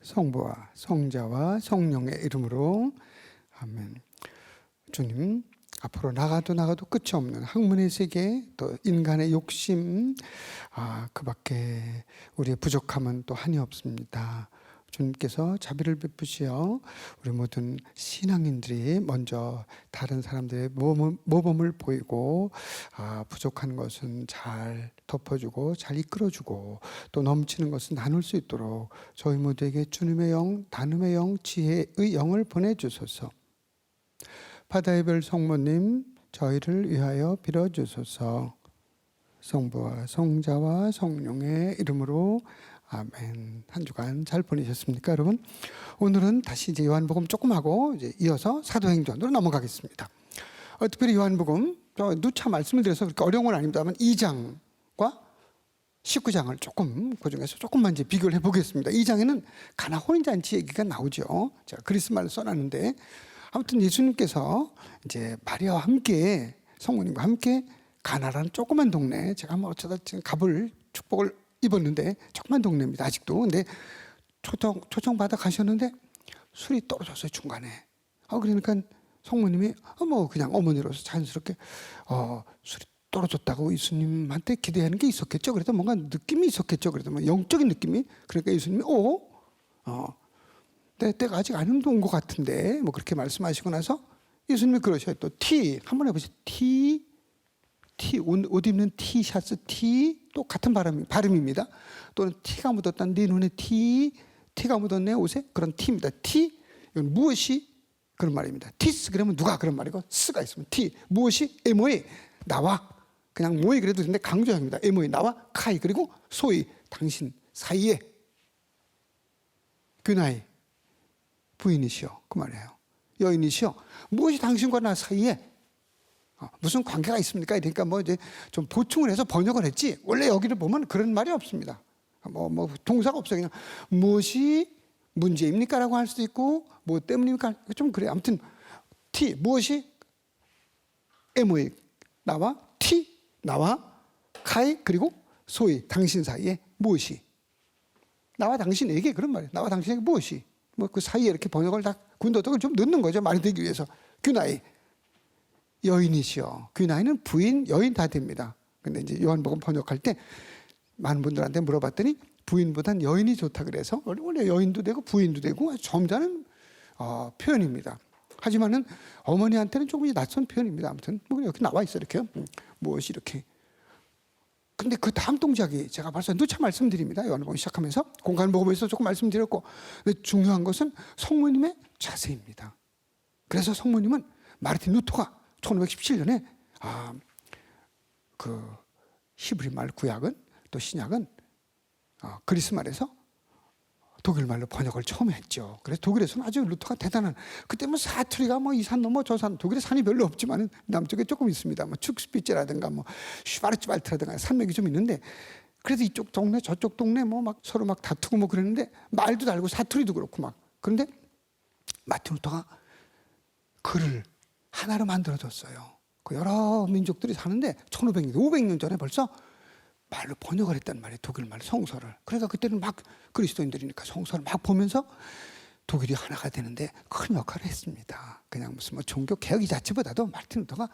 성부와 성자와 성령의 이름으로 아멘. 주님, 앞으로 나가도 끝이 없는 학문의 세계, 또 인간의 욕심, 그 밖에 우리의 부족함은 또 한이 없습니다. 주님께서 자비를 베푸시어 우리 모든 신앙인들이 먼저 다른 사람들의 모범을 보이고 부족한 것은 잘 덮어주고 잘 이끌어주고 또 넘치는 것은 나눌 수 있도록 저희 모두에게 주님의 영, 단음의 영, 지혜의 영을 보내주소서. 바다의 별 성모님, 저희를 위하여 빌어주소서. 성부와 성자와 성령의 이름으로 아멘. 한 주간 잘 보내셨습니까, 여러분? 오늘은 다시 이제 요한복음 조금 하고 이제 이어서 사도행전으로 넘어가겠습니다. 특별히 요한복음 누차 말씀을 드려서 그렇게 어려운 건 아닙니다만 2장과 19장을 조금 그 중에서 조금만 이제 비교를 해보겠습니다. 2장에는 가나 혼인잔치 얘기가 나오죠. 제가 그리스말을 써놨는데 아무튼 예수님께서 이제 마리아와 함께 성모님과 함께 가나라는 조그만 동네, 제가 한번 어쩌다 지금 가볼 축복을 입었는데 조그만 동네입니다 아직도. 근데 초청 받아 가셨는데 술이 떨어졌어요 중간에. 그러니까 성모님이 뭐 그냥 어머니로서 자연스럽게 술이 떨어졌다고 예수님한테 기대하는 게 있었겠죠. 그래도 뭔가 느낌이 있었겠죠. 그래도 뭐 영적인 느낌이. 그러니까 예수님이 때가 아직 안 온 것 같은데 뭐 그렇게 말씀하시고 나서 예수님이 그러셔요. 또 한번 해보세요. 옷 입는 티셔츠 또 같은 발음입니다. 또는 티가 묻었다는 네 눈에 티가 묻었네 옷에 그런 티입니다. 이건 무엇이 그런 말입니다. 티스 그러면 누가 그런 말이고 스가 있으면 무엇이 에모이 나와 그냥 모이 그래도 되는데 강조합니다. 에모이 나와 카이 그리고 소이 당신 사이에 그나이 부인이시여 그 말이에요. 여인이시여 무엇이 당신과 나 사이에 무슨 관계가 있습니까? 그러니까 뭐 이제 좀 보충을 해서 번역을 했지 원래 여기를 보면 그런 말이 없습니다. 뭐 동사가 없어요. 그냥 무엇이 문제입니까? 라고 할 수도 있고 뭐 때문입니까? 좀 그래요. 아무튼 무엇이 에모이 나와 나와 카이 그리고 소이 당신 사이에 무엇이 나와 당신에게 그런 말이에요. 나와 당신에게 무엇이 뭐 그 사이에 이렇게 번역을 다 군더더기를 좀 넣는 거죠. 말이 되기 위해서. 규나이 여인이시여. 규나이는 부인, 여인 다 됩니다. 근데 이제 요한복음 번역할 때 많은 분들한테 물어봤더니 부인보단 여인이 좋다 그래서 원래 여인도 되고 부인도 되고 점잖은 표현입니다. 하지만은 어머니한테는 조금 낯선 표현입니다. 아무튼 뭐 여기 나와 있어 이렇게요. 무엇이 이렇게. 근데 그 다음 동작이 제가 벌써 누차 말씀드립니다. 요한복음 시작하면서 공간복음에서 조금 말씀드렸고, 근데 중요한 것은 성모님의 자세입니다. 그래서 성모님은 마르틴 루터가 1517년에 그 히브리 말 구약은 또 신약은 그리스 말에서 독일 말로 번역을 처음 했죠. 그래서 독일에서는 아주 루터가 대단한, 그때 뭐 사투리가 뭐 이 산 넘어 저 산, 독일에 산이 별로 없지만 남쪽에 조금 있습니다. 뭐 축스피츠라든가 뭐 슈바르츠발트라든가 산맥이 좀 있는데, 그래서 이쪽 동네 저쪽 동네 뭐 막 서로 막 다투고 뭐 그랬는데 말도 다르고 사투리도 그렇고 막. 그런데 마틴 루터가 글을 하나로 만들어줬어요. 그 여러 민족들이 사는데 1500년, 500년 전에 벌써 말로 번역을 했단 말이에요. 독일 말 성서를. 그러니까 그때는 막 그리스도인들이니까 성서를 막 보면서 독일이 하나가 되는데 큰 역할을 했습니다. 그냥 무슨 뭐 종교 개혁 이 자체보다도 마르틴 루터가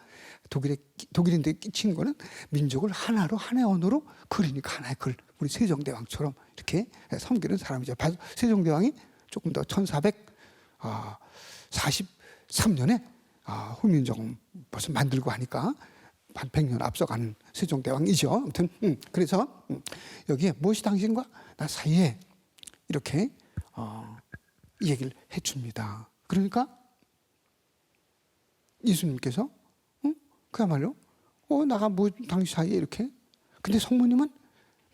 독일인들이 끼친 거는 민족을 하나로 하나의 언어로 그리니까 하나의 글. 우리 세종대왕처럼 이렇게 섬기는 사람이죠. 세종대왕이 조금 더 1443년에 훈민정음 벌써 만들고 하니까 한 100년 앞서가는 세종대왕이죠. 아무튼 그래서 여기에 무엇이 당신과 나 사이에 이렇게 이 얘기를 해줍니다. 그러니까 예수님께서 그야말로 나가 뭐 당신 사이에 이렇게. 근데 성모님은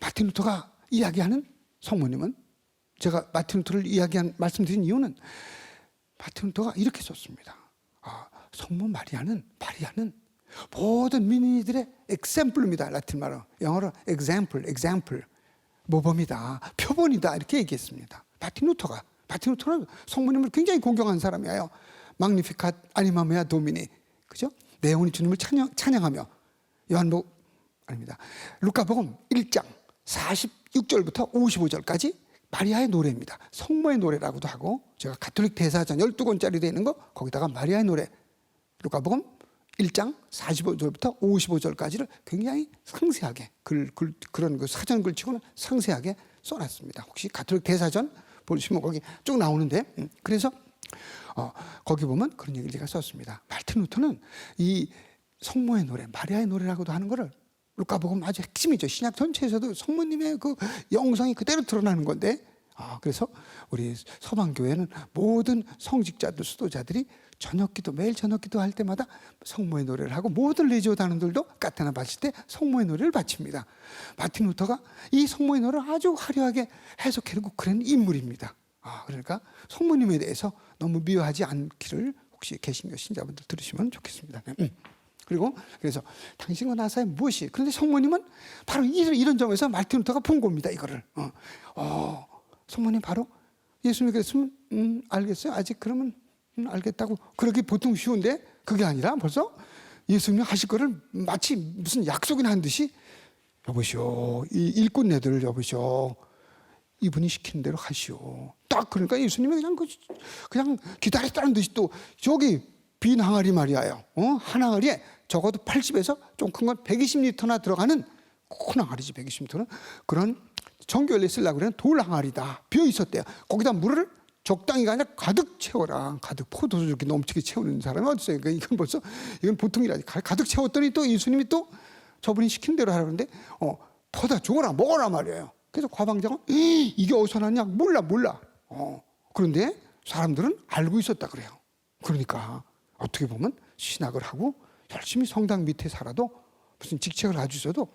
마틴 루터가 이야기하는 성모님은 제가 마틴 루터를 말씀드린 이유는 마틴 루터가 이렇게 썼습니다. 성모 마리아는 모든 민의들의 엑sem플입니다. 라틴 말로. 영어로 example, 모범이다, 표본이다 이렇게 얘기했습니다. 마틴 루터는 성모님을 굉장히 공경한 사람이에요. magnificat anima mea domini, 그죠? 내 영혼이 주님을 찬양하며. 루카복음 1장 46절부터 55절까지 마리아의 노래입니다. 성모의 노래라고도 하고, 제가 가톨릭 대사전 12권짜리 되어 있는 거 거기다가 마리아의 노래, 루카복음 1장 45절부터 55절까지를 굉장히 상세하게 그런 그 사전 글치고는 상세하게 써놨습니다. 혹시 가톨릭 대사전 보시면 거기 쭉 나오는데, 그래서 거기 보면 그런 얘기를 제가 썼습니다. 마르틴 루터는 이 성모의 노래, 마리아의 노래라고도 하는 거를, 루카복음 아주 핵심이죠. 신약 전체에서도 성모님의 그 영성이 그대로 드러나는 건데, 그래서 우리 서방교회는 모든 성직자들, 수도자들이 저녁기도, 매일 저녁기도 할 때마다 성모의 노래를 하고, 모든 레지오 단원들도 까테나 바칠 때 성모의 노래를 바칩니다. 마르틴 루터가 이 성모의 노래를 아주 화려하게 해석해내고 그런 인물입니다. 그러니까 성모님에 대해서 너무 미워하지 않기를 혹시 개신교 신자분들 들으시면 좋겠습니다. 그리고 그래서 당신과 나사의 무엇이, 그런데 성모님은 바로 이런 점에서 마르틴 루터가 본 겁니다. 이거를 성모님 바로 예수님이 그랬으면 알겠어요. 아직 그러면 알겠다고 그러기 보통 쉬운데, 그게 아니라 벌써 예수님이 하실 거를 마치 무슨 약속이나 한 듯이, 여보시오, 이 일꾼네들을 여보시오, 이분이 시키는 대로 하시오. 딱 그러니까 예수님이 그냥 기다렸다는 듯이, 또 저기 빈 항아리 말이에요. 한 항아리에 적어도 80에서 좀 큰 건 120리터나 들어가는 큰 항아리지. 120리터는 그런 정교열에 쓰려고 그러는 돌 항아리다. 비어 있었대요. 거기다 물을 적당히가 아니라 가득 채워라. 가득, 포도주 이렇게 넘치게 채우는 사람이 어디 있어요? 그러니까 이건 벌써, 이건 보통이라지. 가득 채웠더니 또 예수님이 또 저분이 시킨 대로 하라는데, 퍼다 주거나 먹어라 말이에요. 그래서 과방장은 이게 어디서 났냐? 몰라. 그런데 사람들은 알고 있었다 그래요. 그러니까 어떻게 보면 신학을 하고 열심히 성당 밑에 살아도, 무슨 직책을 가지고 있어도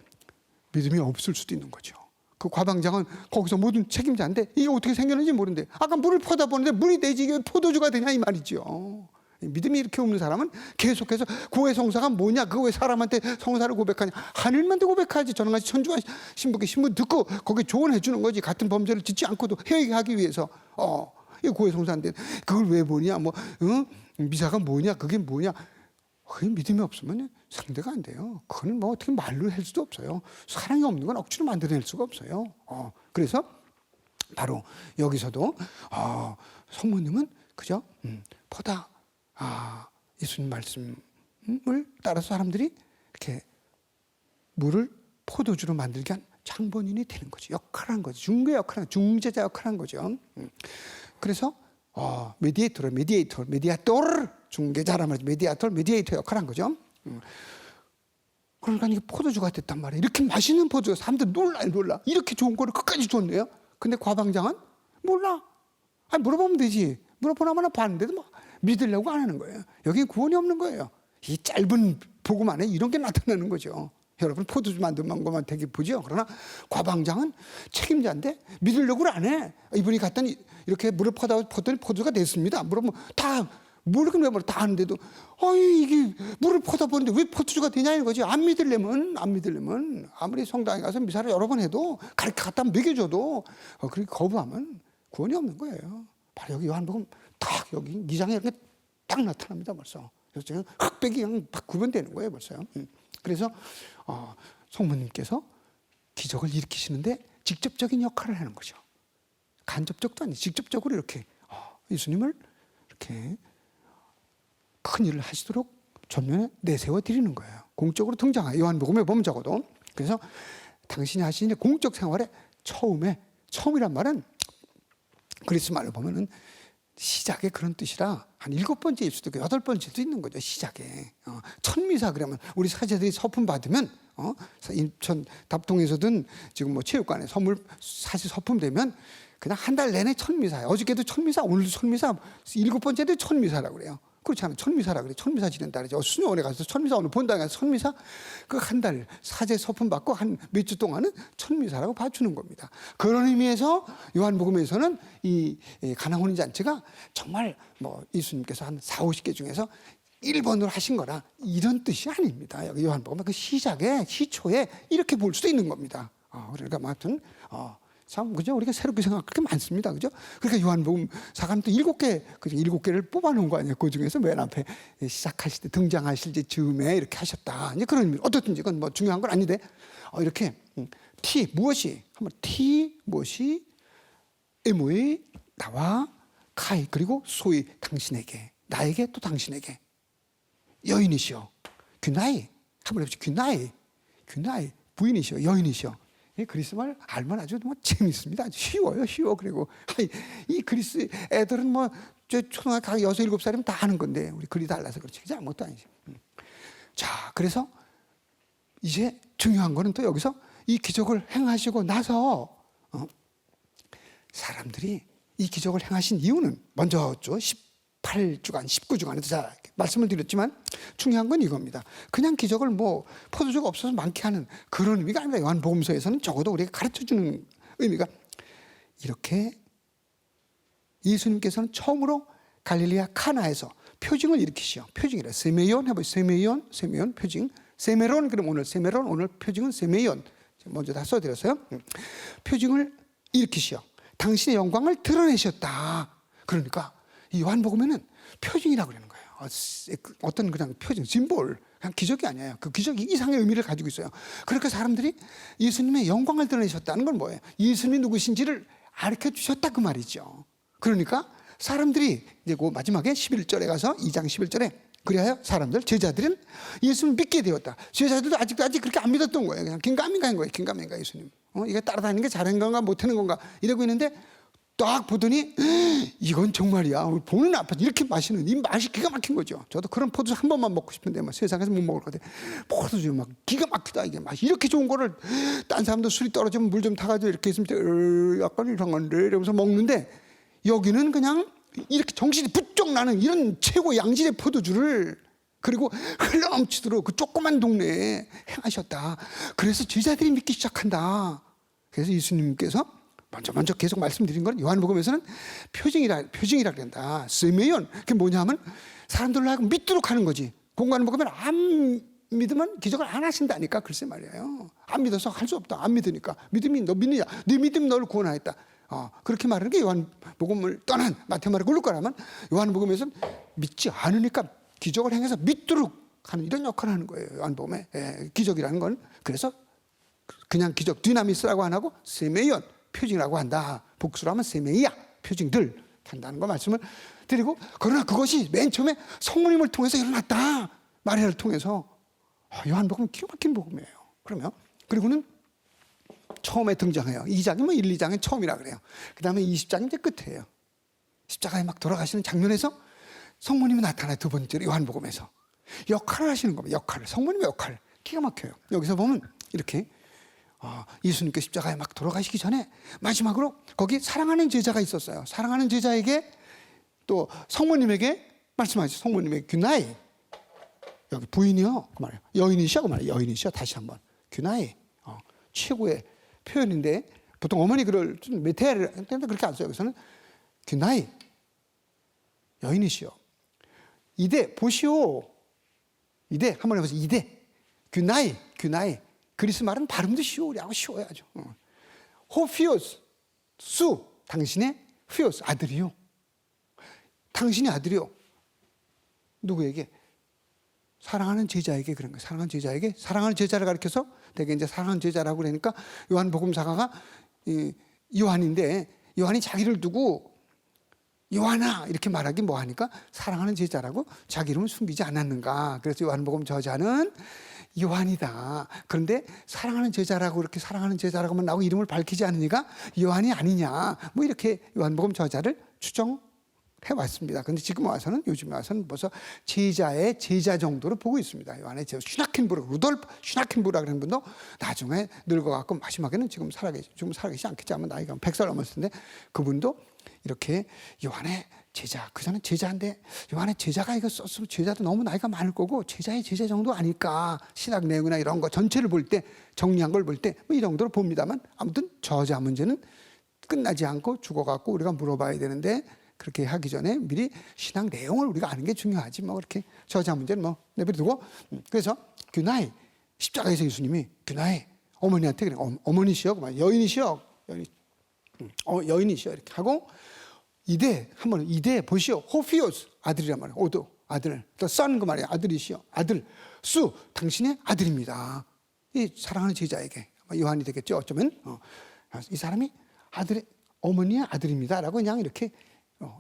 믿음이 없을 수도 있는 거죠. 그 과방장은 거기서 모든 책임자인데 이게 어떻게 생겼는지 모르는데, 아까 물을 퍼다 보는데 물이 되지 이게 포도주가 되냐 이 말이죠. 믿음이 이렇게 없는 사람은 계속해서 구의 성사가 뭐냐, 그거 왜 사람한테 성사를 고백하냐, 하늘만테 고백하지. 저는 같이 천주가 신부께 신부 듣고 거기에 조언해 주는 거지. 같은 범죄를 짓지 않고도 회개하기 위해서. 이 구의 성사인데 그걸 왜 보냐, 미사가 뭐냐, 그게 뭐냐. 그게 믿음이 없으면 상대가 안 돼요. 그건 뭐 어떻게 말로 할 수도 없어요. 사랑이 없는 건 억지로 만들어낼 수가 없어요. 그래서 바로 여기서도 성모님은 그죠? 보다 예수님 말씀을 따라서 사람들이 이렇게 물을 포도주로 만들게 한 장본인이 되는 거죠. 역할한 거죠. 중개 역할한, 중재자 역할한 거죠. 그래서 메디에이터, 중개자란 말이죠. 메디에이터 역할한 거죠. 그러니까 이게 포도주가 됐단 말이에요. 이렇게 맛있는 포도주, 사람들 놀라. 이렇게 좋은 거를 끝까지 줬네요. 근데 과방장은 몰라. 물어보면 되지. 물어보나마나 봤는데도 막 믿으려고 안 하는 거예요. 여기 구원이 없는 거예요. 이 짧은 복음 안에 이런 게 나타나는 거죠. 여러분 포도주 만든 것만 되게 보죠. 그러나 과방장은 책임자인데 믿으려고 안 해. 이분이 갔더니 이렇게 물을 퍼더니 포도주가 됐습니다. 물어보면 다 모르겠네, 다 아는데도 이게 물을 퍼다 보는데 왜 포도주가 되냐는 거지. 안 믿으려면 아무리 성당에 가서 미사를 여러 번 해도 가르쳐 갖다 먹여줘도 그렇게 거부하면 구원이 없는 거예요. 바로 여기 요한복음 딱 여기 2장에 이렇게 딱 나타납니다. 벌써 그래서 흑백이 그냥 딱 구분되는 거예요. 벌써요. 그래서 성모님께서 기적을 일으키시는데 직접적인 역할을 하는 거죠. 간접적도 아니고 직접적으로 이렇게 예수님을 이렇게 큰 일을 하시도록 전면에 내세워 드리는 거예요. 공적으로 등장해요. 요한복음에 보면 적어도. 그래서 당신이 하시는 공적 생활의 처음이란 말은 그리스 말로 보면은 시작에 그런 뜻이라 한 7번째일 수도 있고 8번째도 있는 거죠. 시작에. 천미사 그러면 우리 사제들이 서품 받으면 인천 답동에서든 지금 뭐 체육관에 사실 서품 되면 그냥 한 달 내내 천미사예요. 어저께도 천미사, 오늘도 천미사, 7번째도 천미사라고 그래요. 그렇지 않아요. 천미사라 그래. 천미사 지낸다 그러죠. 수녀원에 가서 천미사 오늘 본당에 가서 천미사 그 한 달 사제 서품 받고 한 몇 주 동안은 천미사라고 봐주는 겁니다. 그런 의미에서 요한복음에서는 이 가나 혼인 잔치가 정말 뭐 예수님께서 한 40-50개 중에서 1번으로 하신 거라 이런 뜻이 아닙니다. 여기 요한복음 그 시초에 이렇게 볼 수도 있는 겁니다. 그러니까 아무튼 참 그죠? 우리가 새롭게 생각할 게 많습니다. 그죠? 그러니까 요한복음 사가는 또 7개, 그죠? 7개를 뽑아놓은 거 아니에요? 그 중에서 맨 앞에 시작하실 때 등장하실 때 즈음에 이렇게 하셨다. 이제 그런 의미. 어떻든지 그건 뭐 중요한 건 아닌데 이렇게 무엇이 에모이 나와 카이 그리고 소위 당신에게 나에게 또 당신에게 여인이시여 귀나이 한번 해보시죠. 귀나이 부인이시여 여인이시여. 이 그리스 말 알면 아주 뭐 재밌습니다. 아주 쉬워요 쉬워. 그리고 이 그리스 애들은 뭐 저 초등학교 6, 7살이면 다 하는 건데 우리 글이 달라서 그렇지 그게 아무것도 아니죠. 자 그래서 이제 중요한 거는 또 여기서 이 기적을 행하시고 나서 사람들이 이 기적을 행하신 이유는 먼저죠. 18주간 19주간에도 자 말씀을 드렸지만 중요한 건 이겁니다. 그냥 기적을 뭐 포도주가 없어서 많게 하는 그런 의미가 아니라 요한복음서에서는 적어도 우리에게 가르쳐주는 의미가 이렇게 예수님께서는 처음으로 갈릴리아 카나에서 표징을 일으키시오. 표징이라 세메이온 해보세요. 세메이온 표징. 세메론 그럼 오늘 세메론 오늘 표징은 세메이온 먼저 다 써드렸어요. 표징을 일으키시오. 당신의 영광을 드러내셨다. 그러니까 이 요한복음에는 표징이라고 그러는 거예요. 어떤 그냥 표징, 심볼, 그냥 기적이 아니에요. 그 기적이 이상의 의미를 가지고 있어요. 그러니까 사람들이 예수님의 영광을 드러내셨다는 건 뭐예요? 예수님이 누구신지를 가르쳐 주셨다 그 말이죠. 그러니까 사람들이 이제 그 마지막에 11절에 가서 2장 11절에 그래야 사람들 제자들은 예수님을 믿게 되었다. 제자들도 아직 그렇게 안 믿었던 거예요. 그냥 긴가민가인 거예요. 긴가민가 예수님. 이게 따라다니는 게 잘한 건가 못하는 건가 이러고 있는데 딱 보더니 이건 정말이야. 보는 앞에서 이렇게 마시는 이 맛이 기가 막힌 거죠. 저도 그런 포도주 한 번만 먹고 싶은데 막 세상에서 못 먹을 것 같아. 포도주 막 기가 막히다 이게 맛이 이렇게 좋은 거를 딴 사람도 술이 떨어지면 물 좀 타가지고 이렇게 있으면 약간 이상한데 이러면서 먹는데 여기는 그냥 이렇게 정신이 부쩍 나는 이런 최고 양질의 포도주를 그리고 흘러넘치도록 그 조그만 동네에 행하셨다. 그래서 제자들이 믿기 시작한다. 그래서 예수님께서 먼저 계속 말씀드린 건 요한복음에서는 표징이라 그런다. 세메이온 그게 뭐냐면 사람들로 하여금 믿도록 하는 거지. 공부하는 복음은 안 믿으면 기적을 안 하신다니까. 글쎄 말이에요. 안 믿어서 할 수 없다. 안 믿으니까. 믿음이 너 믿느냐? 네 믿음이 너를 구원하였다. 그렇게 말하는 게 요한복음을 떠난 마태마르고 루카라면 요한복음에서는 믿지 않으니까 기적을 행해서 믿도록 하는 이런 역할을 하는 거예요. 요한복음에 기적이라는 건. 그래서 그냥 기적 디나미스라고 안 하고 세메이온 표징이라고 한다. 복수로 하면 세메이야 표징들 한다는 거 말씀을 드리고 그러나 그것이 맨 처음에 성모님을 통해서 일어났다. 마리아를 통해서 요한복음은 기가 막힌 복음이에요. 그러면 그리고는 처음에 등장해요. 2장이 뭐 1, 2장은 처음이라 그래요. 그 다음에 20장이 이제 끝이에요. 십자가에 막 돌아가시는 장면에서 성모님이 나타나요. 두 번째로 요한복음에서 역할을 하시는 겁니다. 역할을 성모님의 역할 기가 막혀요. 여기서 보면 이렇게 예수님께 십자가에 막 돌아가시기 전에 마지막으로 거기 사랑하는 제자가 있었어요. 사랑하는 제자에게 또 성모님에게 말씀하시죠. 성모님에게 귀나이 여기 부인이요 그 말이에요. 여인이시여 그 말이에요. 여인이시여 다시 한번 귀나이 최고의 표현인데 보통 어머니 그럴 메테를 그렇게 안 써요. 여기서는 귀나이 여인이시여 이대 보시오 이대 한번 해보세요. 이대 귀나이 그리스 말은 발음도 쉬우라고 쉬워야죠. 호피오스 수 당신의 피오스 아들이요. 당신의 아들이요. 누구에게? 사랑하는 제자에게 그런 거예요. 사랑하는 제자에게 사랑하는 제자를 가리켜서 되게 이제 사랑하는 제자라고 그러니까 요한복음사가가 요한인데 요한이 자기를 두고 요한아 이렇게 말하기 뭐하니까 사랑하는 제자라고 자기 이름을 숨기지 않았는가. 그래서 요한복음 저자는 요한이다. 그런데 사랑하는 제자라고 이렇게 사랑하는 제자라고만 나오고 이름을 밝히지 않으니까 요한이 아니냐. 뭐 이렇게 요한복음 저자를 추정해왔습니다. 그런데 지금 와서는 요즘에 와서는 벌써 제자의 제자 정도로 보고 있습니다. 요한의 제자 슈나켄부르 루돌프 슈나켄부르라는 그런 분도 나중에 늙어갖고 마지막에는 지금 살아계시지 않겠지. 아마 나이가 100살 넘었을 텐데 그분도 이렇게 요한의 제자, 그 전에 제자인데 요한의 제자가 이거 썼으면 제자도 너무 나이가 많을 거고 제자의 제자 정도 아닐까. 신학 내용이나 이런 거 전체를 볼 때 정리한 걸 볼 때 뭐 이 정도로 봅니다만 아무튼 저자 문제는 끝나지 않고 죽어갖고 우리가 물어봐야 되는데 그렇게 하기 전에 미리 신학 내용을 우리가 아는 게 중요하지 뭐 그렇게 저자 문제는 뭐 내버려두고 그래서 귀나이 십자가에서 예수님이 귀나이 어머니한테 그래 어머니시여 여인이시여 여인이시여 이렇게 하고 이대 한번 이대 보시오 호피오스 아들이란 말이에요. 오도 아들 또 선 그 말이에요. 아들이시여 아들 수 당신의 아들입니다. 이 사랑하는 제자에게 요한이 되겠죠. 어쩌면 이 사람이 아들의 어머니의 아들입니다라고 그냥 이렇게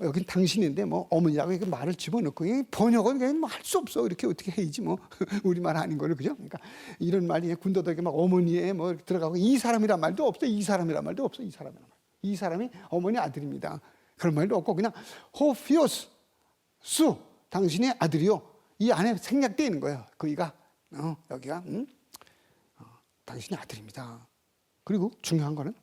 여긴 당신인데 뭐 어머니라고 이렇게 말을 집어넣고 번역은 그냥 뭐 할 수 없어. 이렇게 어떻게 해야지 뭐 우리말 아닌 거를 그죠? 그러니까 이런 말이 군더더기 막 어머니에 뭐 들어가고 이 사람이란 말도 없어. 이 사람이란 말도 없어. 이 사람이란 말. 이 사람이 어머니 아들입니다. 그런 말도 없고 그냥 호피오스 수 당신의 아들이요. 이 안에 생략되어 있는 거예요. 그이가 여기가 당신의 아들입니다. 그리고 중요한 거는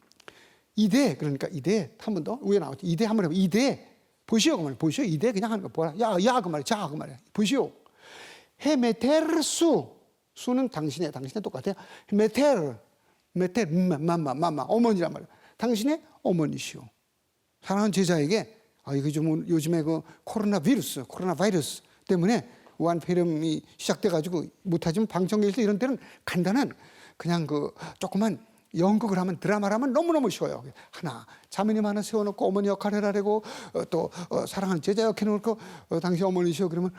이대 그러니까 이대 한 번 더 위에 나왔죠. 이대 한 번 해봐. 이대 보시오 그 말이야. 보시오 이대 그냥 하는 거 뭐라 야 그 말이야. 자 그 말이야. 보시오 헤메테르수 수는 당신의 똑같아요. 메테르 마마 어머니란 말이야. 당신의 어머니시오. 사랑하는 제자에게 이거 좀 요즘에 그 코로나 바이러스 때문에 우한 폐렴이 시작돼가지고 못하지만 방청객에서 이런 때는 간단한 그냥 그 조그만 연극을 하면 드라마를 하면 너무너무 쉬워요. 하나 자매님 하나 세워놓고 어머니 역할을 하라고 또 사랑하는 제자 역할을 해놓고 당신 어머니시오 그러면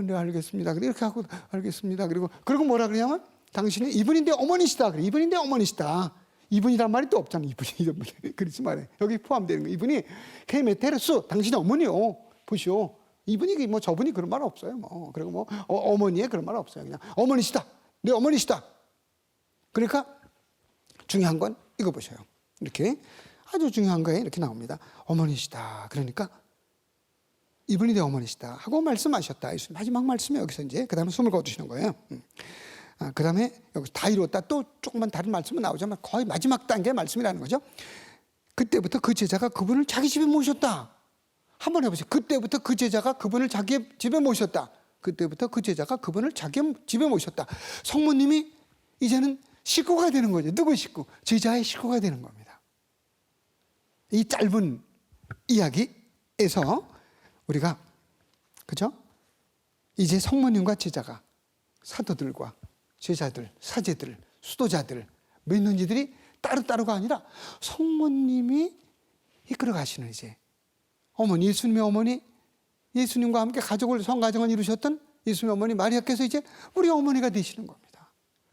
네 알겠습니다. 이렇게 하고 알겠습니다. 그리고 뭐라 그러냐면 당신이 이분인데 어머니시다. 그래 이분인데 어머니시다. 이분이란 말이 또 없잖아. 이분이 그렇지 말해. 여기 포함되는 거. 이분이 케메테르스 당신의 어머니요. 보시오. 이분이 뭐 저분이 그런 말 없어요. 뭐 그리고 뭐 어머니의 그런 말 없어요. 그냥 어머니시다. 내 어머니시다. 그러니까 중요한 건 이거 보셔요. 이렇게 아주 중요한 거에 이렇게 나옵니다. 어머니시다. 그러니까 이분이 내 어머니시다 하고 말씀하셨다. 마지막 말씀이 여기서 이제 그 다음에 숨을 거두시는 거예요. 그 다음에 여기서 다 이뤘다. 또 조금만 다른 말씀은 나오지만 거의 마지막 단계의 말씀이라는 거죠. 그때부터 그 제자가 그분을 자기 집에 모셨다. 한번 해보세요. 그때부터 그 제자가 그분을 자기 집에 모셨다. 그때부터 그 제자가 그분을 자기 집에 모셨다. 성모님이 이제는 식구가 되는 거죠. 누구 식구? 제자의 식구가 되는 겁니다. 이 짧은 이야기에서 우리가 그죠? 이제 성모님과 제자가 사도들과 제자들, 사제들, 수도자들, 믿는 이들이 따로따로가 아니라 성모님이 이끌어 가시는 이제 어머니 예수님의 어머니 예수님과 함께 가족을 성가정을 이루셨던 예수님의 어머니 마리아께서 이제 우리 어머니가 되시는 겁니다.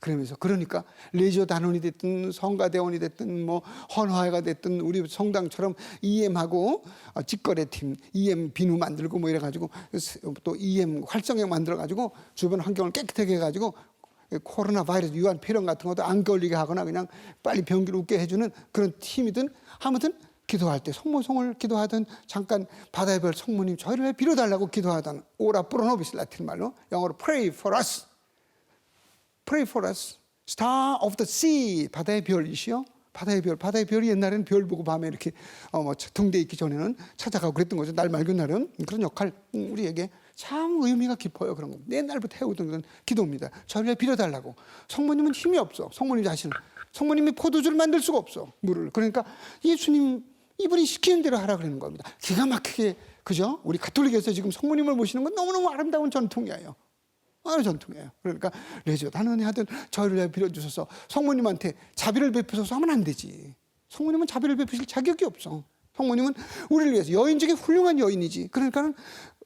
그러면서 그러니까 레지오 단원이 됐든 성가대원이 됐든 뭐 헌화회가 됐든 우리 성당처럼 EM하고 직거래팀 EM 비누 만들고 뭐 이래가지고 또 EM 활성액 만들어가지고 주변 환경을 깨끗하게 해가지고 코로나 바이러스 유한 폐렴 같은 것도 안 걸리게 하거나 그냥 빨리 병기를 웃게 해주는 그런 팀이든 아무튼 기도할 때 성모송을 기도하든 잠깐 바다의 별 성모님 저희를 빌어달라고 기도하던 오라 프로노비스 라틴 말로 영어로 pray for us Pray for us. Star of the sea. 바다의 별이시요. 바다의 별이 옛날에는 별 보고 밤에 이렇게 등대 있기 전에는 찾아가고 그랬던 거죠. 날 맑은 날은 그런 역할 우리에게 참 의미가 깊어요. 그런 거. 옛날부터 해오던 그런 기도입니다. 저를 빌어달라고. 성모님은 힘이 없어. 성모님 자신은. 성모님이 포도주를 만들 수가 없어. 물을. 그러니까 예수님 이분이 시키는 대로 하라 그러는 겁니다. 기가 막히게 그죠? 우리 가톨릭에서 지금 성모님을 모시는 건 너무너무 아름다운 전통이에요. 어느 전통이에요. 그러니까 레지오 단원이 하든 저희를 빌어주셔서 성모님한테 자비를 베푸셔서 하면 안 되지. 성모님은 자비를 베푸실 자격이 없어. 성모님은 우리를 위해서 여인 중에 훌륭한 여인이지. 그러니까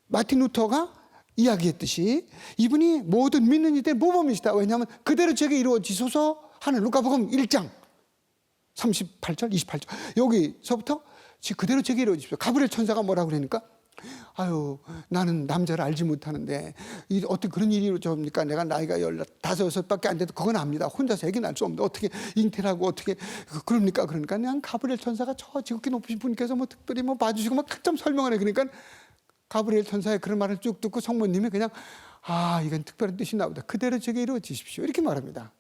마틴 루터가 이야기했듯이 이분이 모든 믿는 이들의 모범이시다. 왜냐하면 그대로 제게 이루어지소서 하는 루카복음 1장 38절 28절 여기서부터 그대로 제게 이루어지십시오. 가브리엘 천사가 뭐라고 그러니까 아유 나는 남자를 알지 못하는데 어떻게 그런 일이 이루어집니까? 내가 나이가 15밖에 안 돼도 그건 압니다. 혼자서 애기 낳을 수 없는데 어떻게 잉태라고 어떻게 그럽니까? 그러니까 그냥 가브리엘 천사가 저 지극히 높으신 분께서 뭐 특별히 뭐 봐주시고 막 참 설명을 해. 그러니까 가브리엘 천사의 그런 말을 쭉 듣고 성모님이 그냥 이건 특별한 뜻이나 보다. 그대로 제게 이루어지십시오. 이렇게 말합니다.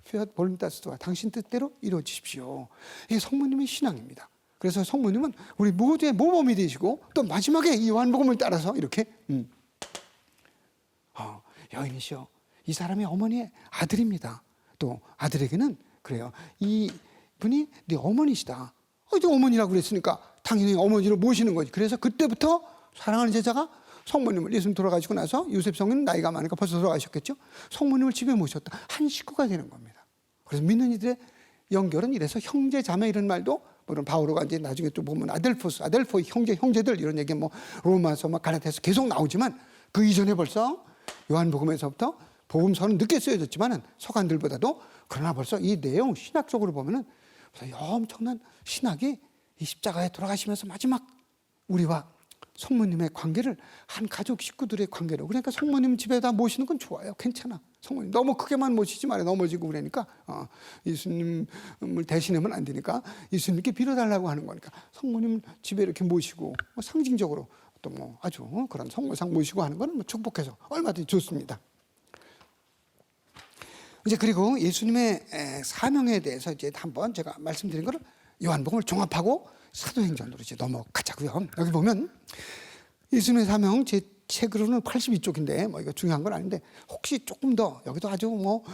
피앗 볼미타스와 당신 뜻대로 이루어지십시오. 이게 성모님의 신앙입니다. 그래서 성모님은 우리 모두의 모범이 되시고 또 마지막에 이 요한복음을 따라서 이렇게 여인이시여 이 사람이 어머니의 아들입니다. 또 아들에게는 그래요. 이분이 네 어머니시다. 이제 어머니라고 그랬으니까 당연히 어머니를 모시는 거지. 그래서 그때부터 사랑하는 제자가 성모님을 예수님 돌아가시고 나서 요셉 성은 나이가 많으니까 벌써 돌아가셨겠죠. 성모님을 집에 모셨다. 한 식구가 되는 겁니다. 그래서 믿는 이들의 연결은 이래서 형제 자매 이런 말도 물론 바오로가 이제 나중에 또 보면 아델포 형제들 이런 얘기 뭐 로마서 막 갈라디아서 계속 나오지만 그 이전에 벌써 요한복음에서부터 복음서는 늦게 쓰여졌지만은 서간들보다도 그러나 벌써 이 내용 신학적으로 보면은 그래서 엄청난 신학이 이 십자가에 돌아가시면서 마지막 우리와 성모님의 관계를 한 가족 식구들의 관계로, 그러니까 성모님 집에다 모시는 건 좋아요. 괜찮아. 성모님 너무 크게만 모시지 말아요. 넘어지고 그러니까 예수님을 대신하면 안 되니까 예수님께 빌어달라고 하는 거니까 성모님 집에 이렇게 모시고 상징적으로 또 뭐 아주 그런 성모상 모시고 하는 거는 뭐 축복해서 얼마든지 좋습니다. 이제 그리고 예수님의 사명에 대해서 이제 한번 제가 말씀드린 거를 요한복음을 종합하고 사도행전으로 이제 넘어가자고요. 여기 보면 예수님의 사명 제 책으로는 82쪽인데 뭐 이거 중요한 건 아닌데 혹시 조금 더 여기도 아주 뭐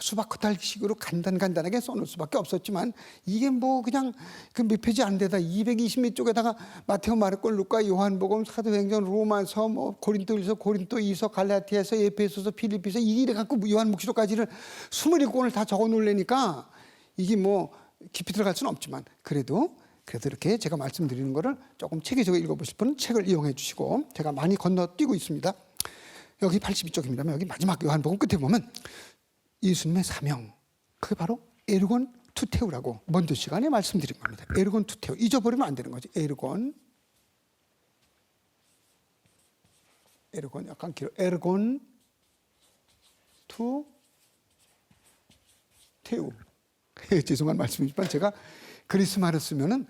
수박 커탈식으로 간단하게 써놓을 수밖에 없었지만 이게 뭐 그냥 그 몇 페이지 안 되다 220몇 쪽에다가 마테오, 마르코, 루카, 요한복음, 사도행전, 로마서, 뭐 고린도일서, 고린도이서, 갈라티아서, 에베소서, 필리피서 이래 갖고 요한묵시록까지를 27권을 다 적어 놓으려니까 이게 뭐 깊이 들어갈 수는 없지만 그래도 이렇게 제가 말씀드리는 거를 조금 체계적으로 읽어보실 분은 책을 이용해 주시고, 제가 많이 건너뛰고 있습니다. 여기 82쪽입니다. 여기 마지막 요한복음 끝에 보면 예수님의 사명, 그게 바로 에르곤 투테우라고 먼저 시간에 말씀드린 겁니다. 에르곤 투테우, 잊어버리면 안 되는 거죠. 에르곤 약간 길어. 에르곤 투테우. 죄송한 말씀이지만 제가 그리스말을 쓰면은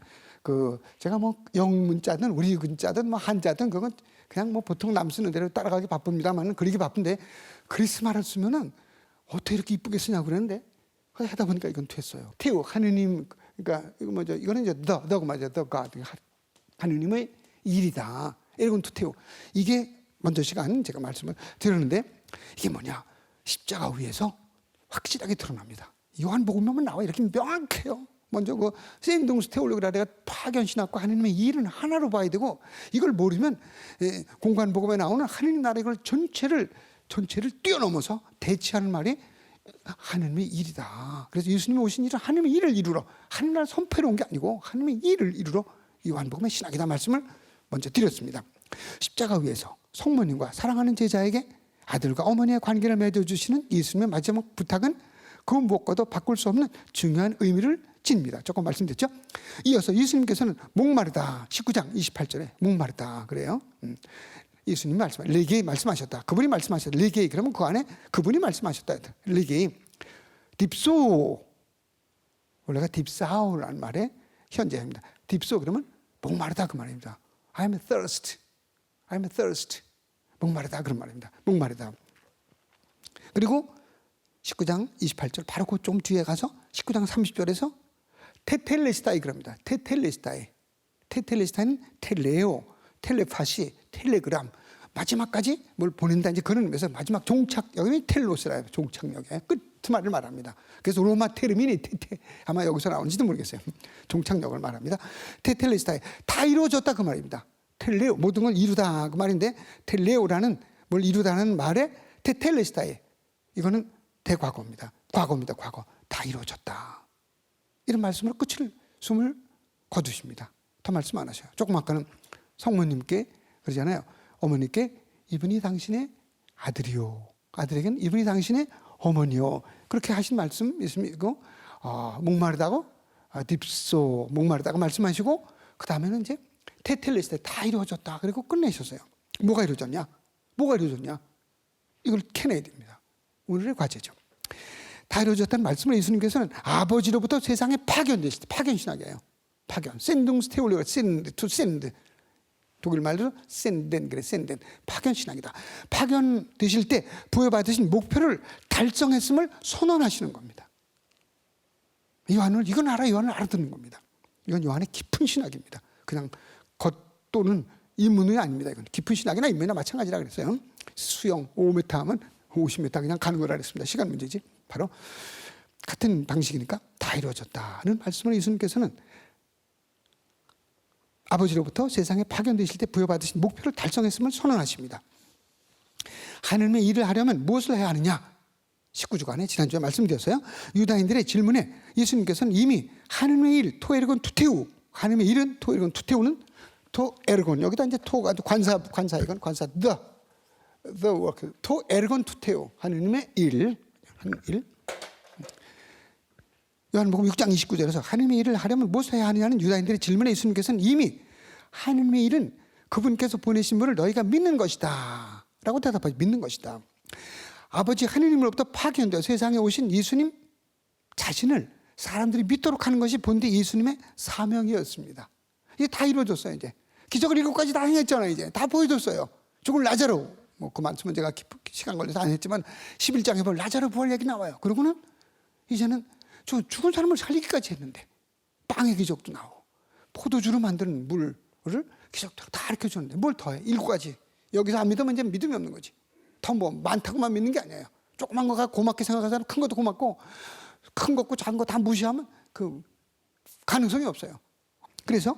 제가 뭐 영문자든 우리 근자든 뭐 한자든 그건 그냥 뭐 보통 남 쓰는 대로 따라가기 바쁩니다만 그러기 바쁜데 그리스말을 쓰면은 어떻게 이렇게 이쁘게 쓰냐고 그러는데 하다 보니까 이건 됐어요. 테오, 하느님, 그러니까 이거 뭐죠? 이거는 이제 너가 맞아, 너가 하느님의 일이다. 에르곤 투테오. 이게 먼저 시간 제가 말씀을 드렸는데 이게 뭐냐? 십자가 위에서 확실하게 드러납니다. 요한복음만 나와 이렇게 명확해요. 먼저 그 생동수 테올로기라가 파견신학과 하느님의 일은 하나로 봐야 되고, 이걸 모르면 공관복음에 나오는 하느님 나라의 걸 전체를 뛰어넘어서 대치하는 말이 하느님의 일이다. 그래서 예수님이 오신 일은 하느님의 일을 이루러, 하느님 나라 선포로 온 게 아니고 하느님의 일을 이루러 요한복음의 신학이다 말씀을 먼저 드렸습니다. 십자가 위에서 성모님과 사랑하는 제자에게 아들과 어머니의 관계를 맺어주시는 예수님의 마지막 부탁은 그 무엇과도 바꿀 수 없는 중요한 의미를 지닙니다. 조금 말씀드렸죠. 이어서 예수님께서는 목마르다 19장 28절에 목마르다 그래요. 예수님이 레게이 말씀하셨다. 그분이 말씀하셨다. 레게이 그러면 그 안에 그분이 말씀하셨다. 레게이 딥소, 원래가 딥사우라는 말의 현재입니다. 딥소 그러면 목마르다 그 말입니다. I'm thirsty. 목마르다 그런 말입니다. 목마르다. 그리고 19장 28절 바로 그 좀 뒤에 가서 19장 30절에서 테텔레스타이 그럽니다. 테텔레스타이는 텔레오, 텔레파시, 텔레그람 마지막까지 뭘 보낸다 이제 그런 의미에서 마지막 종착 여기는 텔로스라요. 종착역의 끝말을 말합니다. 그래서 로마 테르미니 테테 아마 여기서 나오는지도 모르겠어요. 종착역을 말합니다. 테텔레스타이 다 이루어졌다 그 말입니다. 텔레오 모든 걸 이루다 그 말인데 텔레오라는 뭘 이루다는 말에 테텔레스타이 이거는 대과거입니다. 과거입니다. 과거. 다 이루어졌다. 이런 말씀으로 숨을 거두십니다. 더 말씀 안 하셔요. 조금 아까는 성모님께 그러잖아요. 어머니께 이분이 당신의 아들이요. 아들에게는 이분이 당신의 어머니요. 그렇게 하신 말씀 있습니까? 목마르다고 딥소 목마르다고 말씀하시고 그 다음에는 이제 테텔레스테 다 이루어졌다. 그리고 끝내셨어요. 뭐가 이루어졌냐? 이걸 캐내야 됩니다. 오늘의 과제죠. 다 이루어졌다는 말씀을 예수님께서는 아버지로부터 세상에 파견되실 때, 파견신학이에요. 파견. 샌둥스 테올리가 샌드, 투 샌드. 독일 말로 샌덴 그래, 샌덴. 파견신학이다. 파견되실 때 부여받으신 목표를 달성했음을 선언하시는 겁니다. 이거는 알아듣는 겁니다. 이건 요한의 깊은 신학입니다. 그냥 겉 또는 인문이 아닙니다. 이건 깊은 신학이나 인문이나 마찬가지라 그랬어요. 수영 5m 하면 50m 그냥 가는 거라 그랬습니다. 시간 문제지. 바로 같은 방식이니까 다 이루어졌다는 말씀을 예수님께서는 아버지로부터 세상에 파견되실 때 부여받으신 목표를 달성했음을 선언하십니다. 하나님의 일을 하려면 무엇을 해야 하느냐? 19주간에 지난주에 말씀드렸어요. 유다인들의 질문에 예수님께서는 이미 하나님의 일, 토에르곤 투테우, 하나님의 일은 토에르곤 투테우는 토에르곤 여기다 이제 토가 관사 이건 관사 the work 토에르곤 투테우 하나님의 일. 요한복음 6장 29절에서 하나님의 일을 하려면 무엇을 해야 하느냐는 유다인들의 질문에 예수님께서는 이미 하나님의 일은 그분께서 보내신 분을 너희가 믿는 것이다 라고 대답하지. 믿는 것이다. 아버지 하느님으로부터 파견되어 세상에 오신 예수님 자신을 사람들이 믿도록 하는 것이 본디 예수님의 사명이었습니다. 이게 다 이루어졌어요. 이제 기적을 7가지 다 행했잖아요. 이제 다 보여줬어요. 죽은 라자로, 뭐 그 말씀은 제가 시간 걸려서 안 했지만 11장에 보면 라자로 부활 얘기 나와요. 그러고는 이제는 저 죽은 사람을 살리기까지 했는데 빵의 기적도 나오고 포도주로 만드는 물을 기적도 다 가르쳐 주는데 뭘 더해? 7가지. 여기서 안 믿으면 이제 믿음이 없는 거지. 더 뭐 많다고만 믿는 게 아니에요. 조그만 거가 고맙게 생각하잖아요. 큰 것도 고맙고 큰 거고 작은 거 다 무시하면 그 가능성이 없어요. 그래서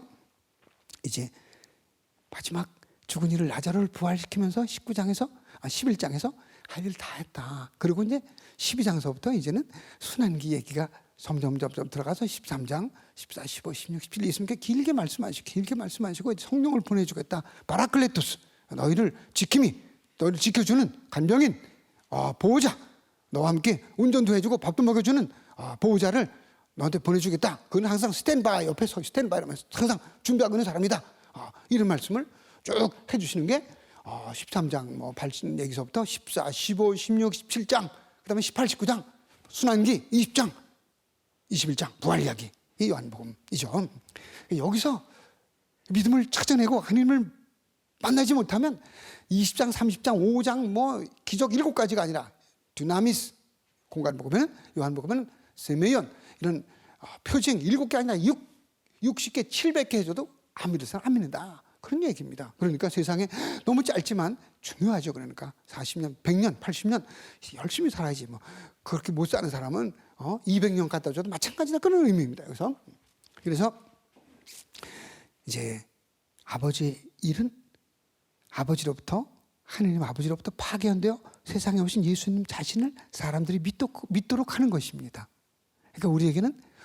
이제 마지막 죽은 이를 라자로를 부활시키면서 11장에서 할 일 다 했다. 그리고 이제 12장서부터 이제는 순환기 얘기가 점점 들어가서 13장, 14, 15, 16, 17 예수님께 길게 말씀하시고 성령을 보내주겠다. 바라클레토스, 너희를 지켜주는 간병인, 보호자, 너와 함께 운전도 해주고 밥도 먹여주는 보호자를 너한테 보내주겠다. 그는 항상 스탠바이, 옆에 스탠바이라면서 항상 준비하고 있는 사람이다. 이런 말씀을 쭉 해주시는 게 13장 뭐 발신 얘기서부터 14, 15, 16, 17장, 그다음에 18, 19장 순환기, 20장, 21장 부활 이야기, 이 요한복음이죠. 여기서 믿음을 찾아내고 하나님을 만나지 못하면 20장, 30장, 5장 뭐 기적 7가지가 아니라 두나미스 공간복음에는 요한복음은 세메연 이런 표징 7개 아니라 60개, 700개 해줘도 안 믿을 사람 안 믿는다. 그런 얘기입니다. 그러니까 세상에 너무 짧지만 중요하죠. 그러니까 40년, 100년, 80년 열심히 살아야지. 뭐 그렇게 못 사는 사람은 200년 갖다 줘도 마찬가지다. 그런 의미입니다. 그래서 이제 아버지의 일은 하느님 아버지로부터 파견되어 세상에 오신 예수님 자신을 사람들이 믿도록 하는 것입니다. 그러니까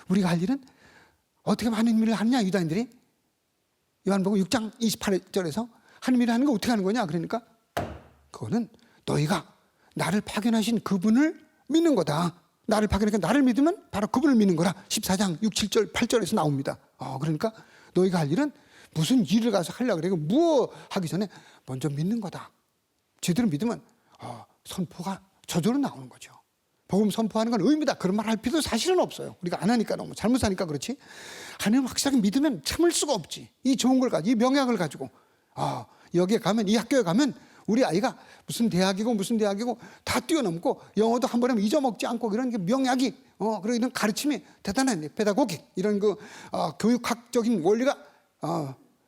우리가 할 일은 어떻게 하나님 일을 하느냐. 유다인들이 요한복음 6장 28절에서 하나님 일을 하는 거 어떻게 하는 거냐. 그러니까 그거는 너희가 나를 파견하신 그분을 믿는 거다. 나를 파견하니까 나를 믿으면 바로 그분을 믿는 거라. 14장 6, 7절, 8절에서 나옵니다. 그러니까 너희가 할 일은 무슨 일을 가서 하려고 그래. 뭐 하기 전에 먼저 믿는 거다. 제대로 믿으면 선포가 저절로 나오는 거죠. 복음 선포하는 건 의무다. 그런 말 할 필요도 사실은 없어요. 우리가 안 하니까 너무 잘못 사니까 그렇지. 하나님 확실하게 믿으면 참을 수가 없지. 이 좋은 걸 가지고, 이 명약을 가지고 여기에 가면, 이 학교에 가면 우리 아이가 무슨 대학이고 다 뛰어넘고 영어도 한 번에 잊어먹지 않고 이런 게 명약이 그리고 이런 가르침이 대단한 페다고기 이런 교육학적인 원리가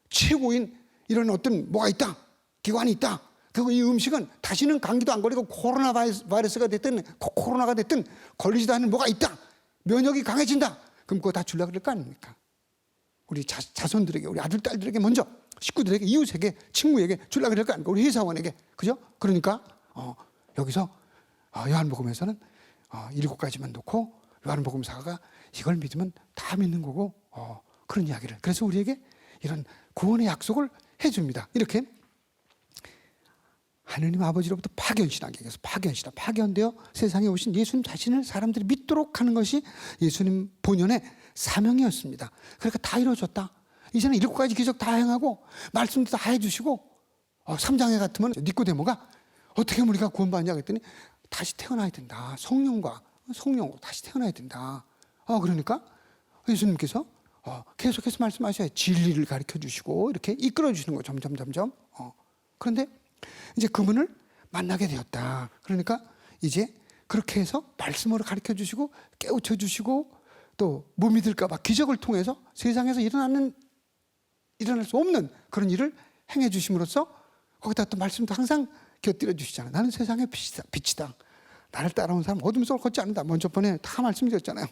최고인 이런 어떤 뭐가 있다. 기관이 있다. 그리고 이 음식은 다시는 감기도 안 걸리고 코로나 바이러스가 됐든 코로나가 됐든 걸리지도 않는 뭐가 있다. 면역이 강해진다. 그럼 그거 다 주려고 그럴 거 아닙니까? 우리 자손들에게, 우리 아들, 딸들에게 먼저, 식구들에게, 이웃에게, 친구에게 주려고 그럴 거 아닙니까? 우리 회사원에게. 그죠? 그러니까 여기서 요한복음에서는 7가지만 놓고 요한복음사가 이걸 믿으면 다 믿는 거고 그런 이야기를. 그래서 우리에게 이런 구원의 약속을 해줍니다. 이렇게 하느님 아버지로부터 파견되어 세상에 오신 예수님 자신을 사람들이 믿도록 하는 것이 예수님 본연의 사명이었습니다. 그러니까 다 이루어졌다. 이제는 7가지 기적 다 행하고 말씀도 다 해주시고 3장에 같으면 니코데모가 어떻게 하면 우리가 구원받냐 그랬더니 다시 태어나야 된다. 성령으로 다시 태어나야 된다. 그러니까 예수님께서 계속해서 말씀하셔야 진리를 가르쳐 주시고 이렇게 이끌어 주시는 거예요. 점점. 그런데 이제 그분을 만나게 되었다. 그러니까 이제 그렇게 해서 말씀으로 가르쳐 주시고 깨우쳐 주시고 또 못 믿을까 봐 기적을 통해서 세상에서 일어날 수 없는 그런 일을 행해 주심으로써 거기다 또 말씀도 항상 곁들여 주시잖아요. 나는 세상의 빛이다. 나를 따라온 사람 어둠 속을 걷지 않는다. 먼저 번에 다 말씀드렸잖아요.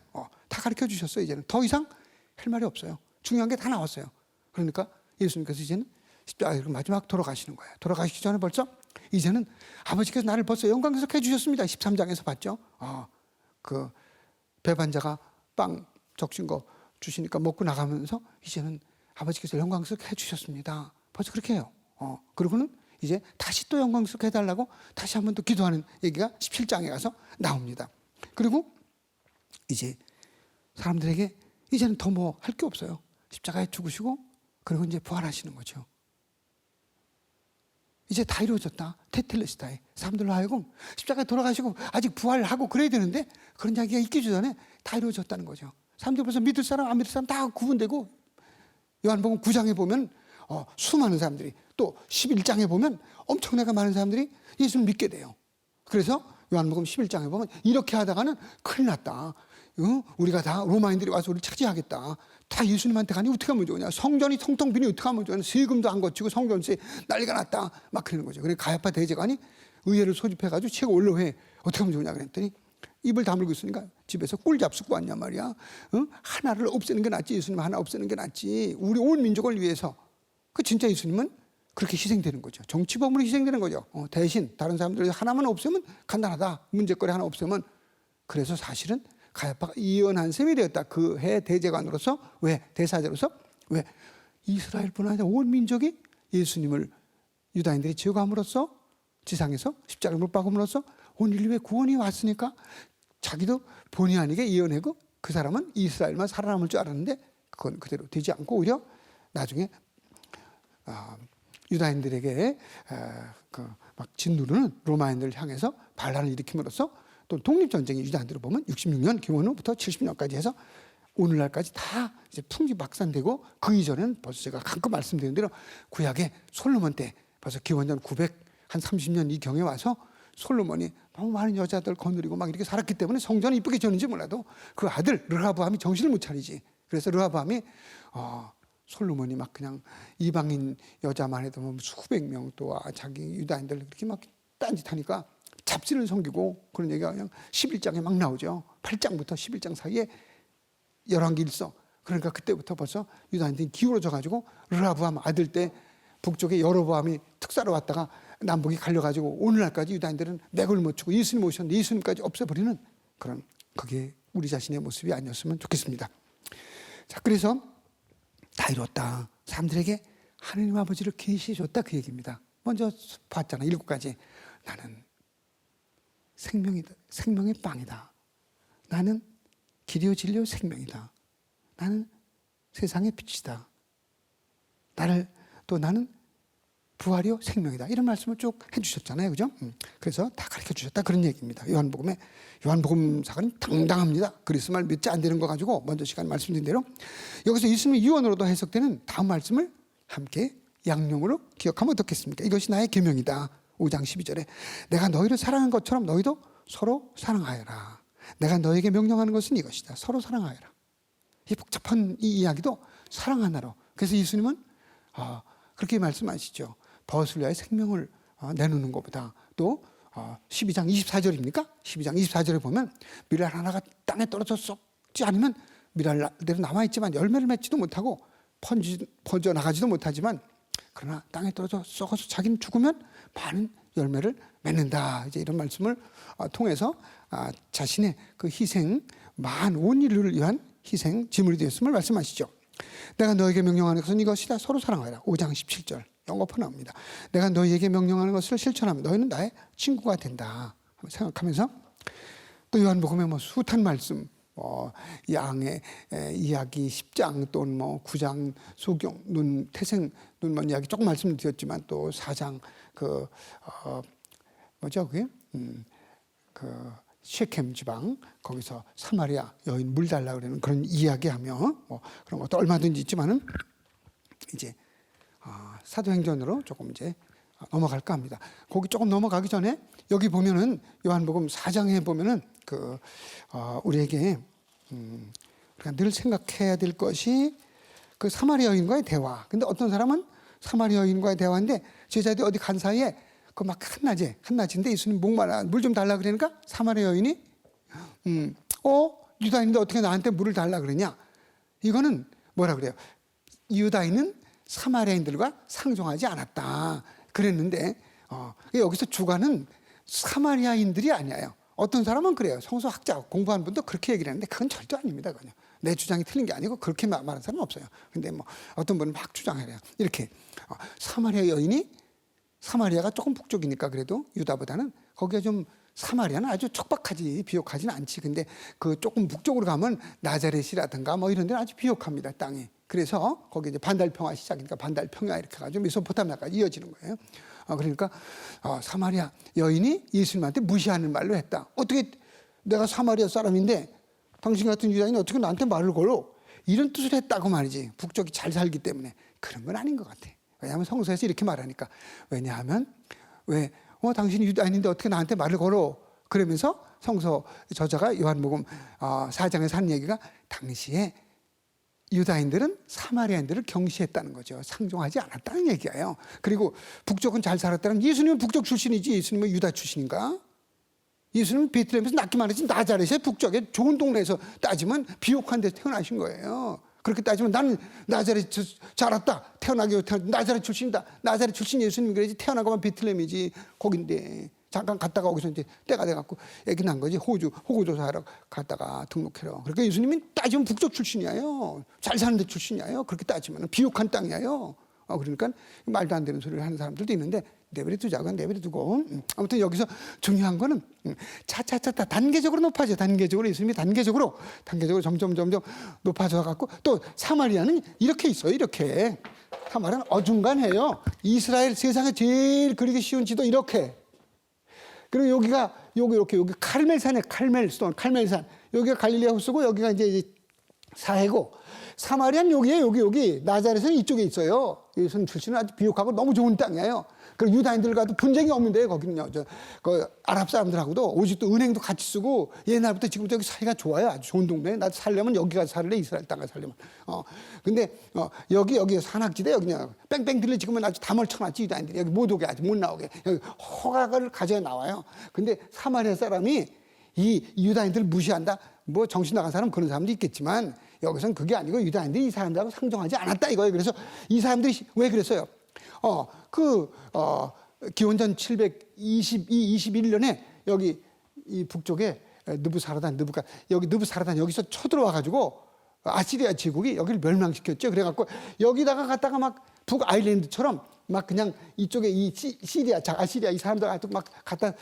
다 가르쳐 주셨어요. 이제는 더 이상 할 말이 없어요. 중요한 게 다 나왔어요. 그러니까 예수님께서 이제는 십자가에서 마지막 돌아가시는 거예요. 돌아가시기 전에 벌써 이제는 아버지께서 나를 벌써 영광스럽게 해주셨습니다. 13장에서 봤죠. 그 배반자가 빵 적신 거 주시니까 먹고 나가면서 이제는 아버지께서 영광스럽게 해주셨습니다. 벌써 그렇게 해요. 그리고는 이제 다시 또 영광스럽게 해달라고 다시 한 번 더 기도하는 얘기가 17장에 가서 나옵니다. 그리고 이제 사람들에게 이제는 더 뭐 할 게 없어요. 십자가에 죽으시고 그리고 이제 부활하시는 거죠. 이제 다 이루어졌다. 테텔레스타에 사람들로 하여금 십자가에 돌아가시고 아직 부활하고 그래야 되는데 그런 이야기가 있기 전에 다 이루어졌다는 거죠. 사람들 벌써 믿을 사람 안 믿을 사람 다 구분되고 요한복음 9장에 보면 수많은 사람들이 또 11장에 보면 엄청나게 많은 사람들이 예수를 믿게 돼요. 그래서 요한복음 11장에 보면 이렇게 하다가는 큰일 났다. 우리가 다 로마인들이 와서 우리를 차지하겠다. 다 예수님한테 가니 어떻게 하면 좋으냐. 성전이 텅텅 비니 어떻게 하면 좋으냐. 세금도 안 거치고 성전세 난리가 났다. 막 그러는 거죠. 그래서 가야파 대제관이 의회를 소집해가지고 최고 원로회 어떻게 하면 좋으냐 그랬더니 입을 다물고 있으니까 집에서 꿀 잡수고 왔냔 말이야. 하나를 없애는 게 낫지. 예수님 하나 없애는 게 낫지. 우리 온 민족을 위해서. 그 진짜 예수님은 그렇게 희생되는 거죠. 정치범으로 희생되는 거죠. 대신 다른 사람들 하나만 없으면 간단하다. 문제거리 하나 없으면. 그래서 사실은 가야파가 이연한 셈이 되었다. 그 해 대제관으로서. 왜? 대사자로서. 왜? 이스라엘뿐 아니라 온 민족이 예수님을 유다인들이 제거함으로써 지상에서 십자가를 못 박음으로써 온 인류의 구원이 왔으니까 자기도 본의 아니게 이어내고 그 사람은 이스라엘만 살아남을 줄 알았는데 그건 그대로 되지 않고 오히려 나중에 유다인들에게 막 짓누르는 로마인들을 향해서 반란을 일으킴으로써 또 독립전쟁이 유다인들을 보면 66년 김원호부터 70년까지 해서 오늘날까지 다 이제 풍지박산되고 그 이전에는 벌써 제가 가끔 말씀드린 대로 구약의 솔로몬 때 벌써 기원전 930년 이 경에 와서 솔로몬이 너무 많은 여자들 거느리고 막 이렇게 살았기 때문에 성전이 이쁘게 지었는지 몰라도 그 아들 르하브암이 정신을 못 차리지. 그래서 르하브암이 솔로몬이 막 그냥 이방인 여자만 해도 뭐 수백 명 또 자기 유다인들 그렇게 막 딴짓하니까 잡신을 섬기고 그런 얘기가 그냥 11장에 막 나오죠. 8장부터 11장 사이에 열왕기일서. 그러니까 그때부터 벌써 유다인들이 기울어져 가지고 르하브암 아들 때 북쪽에 여로보암이 특사로 왔다가 남북이 갈려가지고 오늘날까지 유다인들은 맥을 못 추고 예수님 오셨는데 예수님까지 없애버리는 그런 그게 우리 자신의 모습이 아니었으면 좋겠습니다. 자, 그래서 다 이뤘다. 사람들에게 하나님 아버지를 계시해 줬다 그 얘기입니다. 먼저 봤잖아. 7가지. 나는 생명이다. 생명의 빵이다. 나는 길이요 진리요 생명이다. 나는 세상의 빛이다. 나는 부활이요 생명이다. 이런 말씀을 쭉 해주셨잖아요. 그죠? 그래서 다 가르쳐 주셨다. 그런 얘기입니다. 요한복음사가 당당합니다. 그리스 말 몇 자 안 되는 거 가지고 먼저 시간 말씀드린 대로 여기서 예수님의 유언으로도 해석되는 다음 말씀을 함께 양용으로 기억하면 어떻겠습니까? 이것이 나의 계명이다. 5장 12절에 내가 너희를 사랑한 것처럼 너희도 서로 사랑하여라. 내가 너에게 명령하는 것은 이것이다. 서로 사랑하여라. 이 복잡한 이 이야기도 사랑 하나로. 그래서 예수님은 그렇게 말씀하시죠. 벗을 위하여 생명을 내놓는 것보다 또 12장 24절입니까? 12장 24절에 보면 밀알 하나가 땅에 떨어져 썩지 않으면 밀알대로 남아있지만 열매를 맺지도 못하고 퍼져나가지도 못하지만 그러나 땅에 떨어져 썩어서 자기는 죽으면 많은 열매를 맺는다. 이제 이런 말씀을 통해서 자신의 그 희생, 온 인류를 위한 희생 제물이 되었음을 말씀하시죠. 내가 너에게 명령하는 것은 이것이다. 서로 사랑하라. 5장 17절 영어표 나옵니다. 내가 너희에게 명령하는 것을 실천하면 너희는 나의 친구가 된다. 생각하면서 또 요한복음에 뭐 숱한 말씀, 양의 이야기 10장 또는 9장 소경 태생 눈먼 이야기 조금 말씀드렸지만 또 4장 그게 셰켐 지방 거기서 사마리아 여인 물 달라 그러는 그런 이야기하며 그런 것도 얼마든지 있지만은 이제 사도행전으로 조금 이제 넘어갈까 합니다. 거기 조금 넘어가기 전에 여기 보면은 요한복음 4장에 보면은 우리에게 우리가 늘 생각해야 될 것이 그 사마리아 여인과의 대화. 근데 어떤 사람은 사마리아 여인과의 대화인데 제자들이 어디 간 사이에 그 막 한낮인데 예수님 목마라 물 좀 달라 그러니까 사마리아 여인이 유다인인데 어떻게 나한테 물을 달라 그러냐? 이거는 뭐라 그래요? 유다인은 사마리아인들과 상종하지 않았다 그랬는데 여기서 주관은 사마리아인들이 아니에요. 어떤 사람은 그래요. 성서학자 공부하는 분도 그렇게 얘기를 하는데 그건 절대 아닙니다. 그냥 내 주장이 틀린 게 아니고 그렇게 말하는 사람은 없어요. 근데 어떤 분은 막 주장해요. 이렇게 사마리아 여인이 사마리아가 조금 북쪽이니까 그래도 유다보다는 거기가 좀 사마리아는 아주 척박하지, 비옥하지는 않지. 근데 그 조금 북쪽으로 가면 나자렛이라든가 뭐 이런 데는 아주 비옥합니다, 땅이. 그래서 거기 이제 반달평화 시작이니까 반달평야 이렇게 가지고 메소포타미아까지 이어지는 거예요. 그러니까 사마리아 여인이 예수님한테 무시하는 말로 했다. 어떻게 내가 사마리아 사람인데 당신 같은 유다인이 어떻게 나한테 말을 걸어? 이런 뜻을 했다고 말이지. 북쪽이 잘 살기 때문에. 그런 건 아닌 것 같아. 왜냐하면 성서에서 이렇게 말하니까. 왜냐하면 당신이 유다인인데 어떻게 나한테 말을 걸어? 그러면서 성서 저자가 요한복음 4장에서 하는 얘기가 당시에 유다인들은 사마리아인들을 경시했다는 거죠. 상종하지 않았다는 얘기예요. 그리고 북쪽은 잘 살았다는, 예수님은 북쪽 출신이지 예수님은 유다 출신인가? 예수님은 베들레헴에서 낳기만 하지 나자렛의 북쪽에 좋은 동네에서 따지면 비옥한 데서 태어나신 거예요. 그렇게 따지면 나는 나자렛에서 자랐다. 태어나기 나자렛 출신이다. 나자렛 출신 예수님 그래야지. 태어나고만 베들레헴이지 거긴데. 잠깐 갔다가 거기서 이제 때가 돼갖고 애기 난 거지. 호구조사하러 갔다가 등록해라. 그러니까 예수님이 따지면 북쪽 출신이에요. 잘 사는 데 출신이에요. 그렇게 따지면 비옥한 땅이에요. 그러니까 말도 안 되는 소리를 하는 사람들도 있는데 내버려 두자고 내버려 두고. 아무튼 여기서 중요한 거는 차차차 단계적으로 높아져. 단계적으로 예수님이 단계적으로 점점 높아져 갖고, 또 사마리아는 이렇게 있어요. 이렇게 사마리아는 어중간해요. 이스라엘 세상에 제일 그리기 쉬운 지도 이렇게. 그리고 여기가 여기 카르멜산에 카르멜산. 여기가 갈릴리 호수고 여기가 이제 사해고, 사마리아는 여기 나자렛은 이쪽에 있어요. 예수님 출신은 아주 비옥하고 너무 좋은 땅이에요. 그리고 유다인들과도 분쟁이 없는데 거기는요. 그 아랍 사람들하고도 오직도 은행도 같이 쓰고 옛날부터 지금부터 여기 사이가 좋아요. 아주 좋은 동네. 나 살려면 여기 가서 살래. 이스라엘 땅 가서 살려면. 근데 여기 산악지대 여기냐 뺑뺑 들려 지금은 아주 다 멀쳐놨지. 유다인들이 여기 못 오게 아주 못 나오게 여기 허가를 가져야 나와요. 근데 사마리아 사람이 이 유다인들 무시한다. 뭐 정신 나간 사람 그런 사람도 있겠지만 여기서는 그게 아니고 유다인들이 이 사람들하고 상종하지 않았다 이거예요. 그래서 이 사람들이 왜 그랬어요? 기원전 721년에 여기 이 북쪽에 느부사라단 여기서 쳐들어와가지고 아시리아 제국이 여기를 멸망시켰죠. 그래갖고 여기다가 갔다가 막 북아일랜드처럼 막 그냥 이쪽에 이 시리아, 아시리아 이 사람들 막 갖다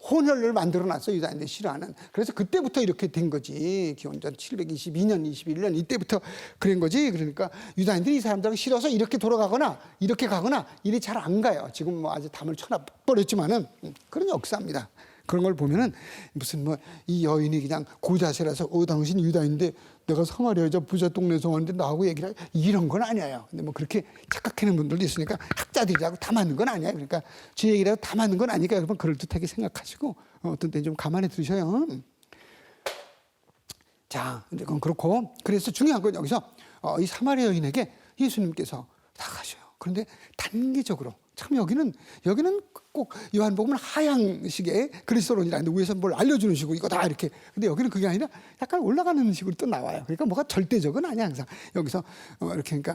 혼혈을 만들어놨어요. 유다인들이 싫어하는. 그래서 그때부터 이렇게 된 거지. 기원전 722년, 21년 이때부터 그런 거지. 그러니까 유다인들이 이 사람들하고 싫어서 이렇게 돌아가거나 이렇게 가거나 일이 잘 안 가요. 지금 뭐 아주 담을 쳐놔버렸지만은 그런 역사입니다. 그런 걸 보면은 무슨 뭐 이 여인이 그냥 고자세라서 당신 유다인인데 내가 사마리아 여자 부자 동네에서 왔는데 나하고 얘기를 해. 이런 건 아니에요. 근데 뭐 그렇게 착각하는 분들도 있으니까 학자들이라고 다 맞는 건 아니에요. 그러니까 제 얘기라고 다 맞는 건 아니니까 여러분 그럴듯하게 생각하시고 어떤 때 좀 감안해 두셔요. 자, 이제 그건 그렇고, 그래서 중요한 건 여기서 이 사마리아 여인에게 예수님께서 다가셔요. 그런데 단계적으로 참 여기는 꼭 요한복음은 하향식의 그리스도론이라는데 위에서 뭘 알려주는 식으로 이거 다 이렇게. 근데 여기는 그게 아니라 약간 올라가는 식으로 또 나와요. 그러니까 뭐가 절대적은 아니야 항상. 여기서 이렇게 그러니까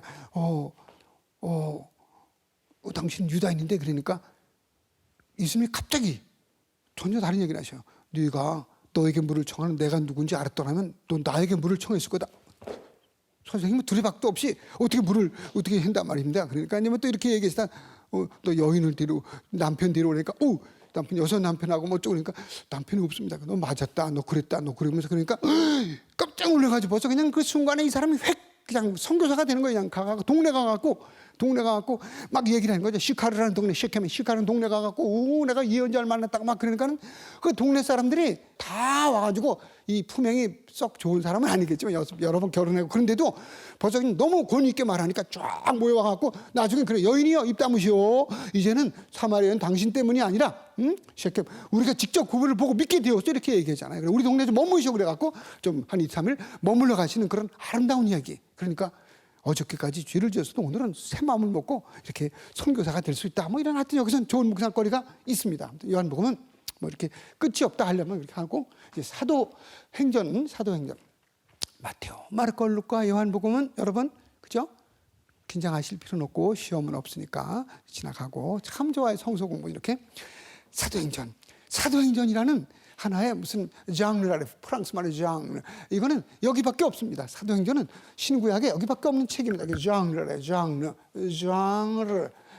당신 유다인인데 그러니까 예수님이 갑자기 전혀 다른 얘기를 하셔요. 네가 너에게 물을 청하는 내가 누군지 알았더라면 너 나에게 물을 청했을 거다. 선생님은 두레박도 없이 어떻게 물을 어떻게 한단 말입니다. 그러니까 아니면 또 이렇게 얘기했다. 또 여인을 남편 데려오니까 남편 여섯 남편하고 뭐 어쩌니까 남편이 없습니다. 너 맞았다. 너 그랬다. 너 그러면서 그러니까 깜짝 놀라가지고 벌써 그냥 그 순간에 이 사람이 획 그냥 선교사가 되는 거예요. 그냥 가갖고 동네 가갖고 막 얘기를 하는 거죠. 시카르라는 동네, 시카르는 동네 가갖고 내가 예언자를 만났다고 막 그러니까는 그 동네 사람들이 다 와가지고 이 품행이 썩 좋은 사람은 아니겠지만 여러 번 결혼하고 그런데도 벌써 너무 권위 있게 말하니까 쫙 모여와갖고 나중에 그래 여인이여 입 다무시오. 이제는 사마리아는 당신 때문이 아니라 셰켐 우리가 직접 그분을 보고 믿게 되었어 이렇게 얘기하잖아요. 우리 동네에 좀 머무시오 그래갖고 좀 한 2, 3일 머물러 가시는 그런 아름다운 이야기. 그러니까 어저께까지 죄를 지었어도 오늘은 새 마음을 먹고 이렇게 선교사가 될 수 있다. 뭐 이런 하여튼 여기서 좋은 묵상거리가 있습니다. 요한복음은 뭐 이렇게 끝이 없다 하려면 이렇게 하고 이제 사도행전 마테오, 마르코, 루카, 요한복음은 여러분 그죠? 긴장하실 필요는 없고 시험은 없으니까 지나가고 참 좋아요. 성서 공부 이렇게 사도행전이라는 하나의 무슨 장르라 프랑스 말의 장르 이거는 여기밖에 없습니다. 사도행전은 신구약에 여기밖에 없는 책입니다. 장르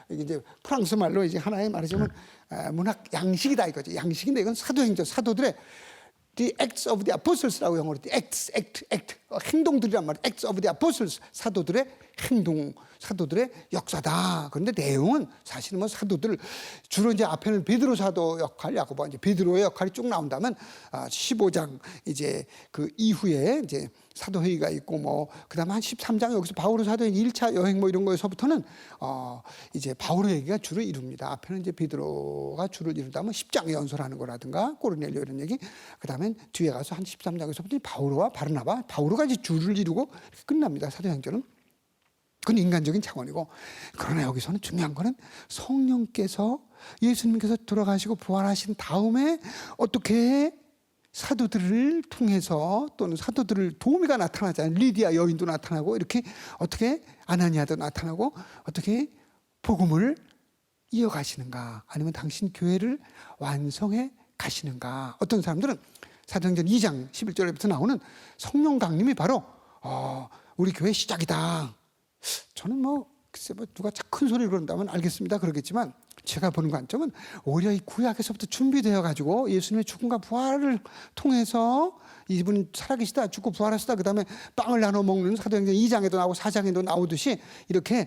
이게 이제 프랑스 말로 이제 하나의 말하자면 문학 양식이다 이거죠. 양식인데 이건 사도행전, 사도들의 The Acts of the Apostles라고 영어로 act 행동들이란 말이에요. Acts of the Apostles, 사도들의 행동, 사도들의 역사다. 그런데 내용은 사실은 뭐 사도들 주로 이제 앞에는 베드로 사도 역할, 야고보 이제 베드로의 역할이 쭉 나온다면 15장 이제 그 이후에 이제 사도회의가 있고 뭐 그다음에 한 13장 여기서 바오로 사도의 1차 여행 뭐 이런 거에서부터는 이제 바오로 얘기가 주를 이룹니다. 앞에는 이제 베드로가 주를 이룬다면 10장 연설하는 거라든가 고르넬료 이런 얘기, 그다음에 뒤에 가서 한 13장에서부터 바오로와 바르나바, 바오로가 이제 주를 이루고 이렇게 끝납니다. 사도행전은. 그건 인간적인 차원이고, 그러나 여기서는 중요한 거는 성령께서 예수님께서 돌아가시고 부활하신 다음에 어떻게 사도들을 통해서 또는 사도들을 도우미가 나타나잖아요. 리디아 여인도 나타나고 이렇게 어떻게 아나니아도 나타나고 어떻게 복음을 이어가시는가, 아니면 당신 교회를 완성해 가시는가. 어떤 사람들은 사도행전 2장 11절부터 나오는 성령 강림이 바로 우리 교회 시작이다. 저는 글쎄 누가 큰 소리를 그런다면 알겠습니다. 그러겠지만 제가 보는 관점은 오히려 이 구약에서부터 준비되어 가지고 예수님의 죽음과 부활을 통해서 이분은 살아계시다, 죽고 부활하시다, 그 다음에 빵을 나눠 먹는 사도행전 2장에도 나오고 4장에도 나오듯이 이렇게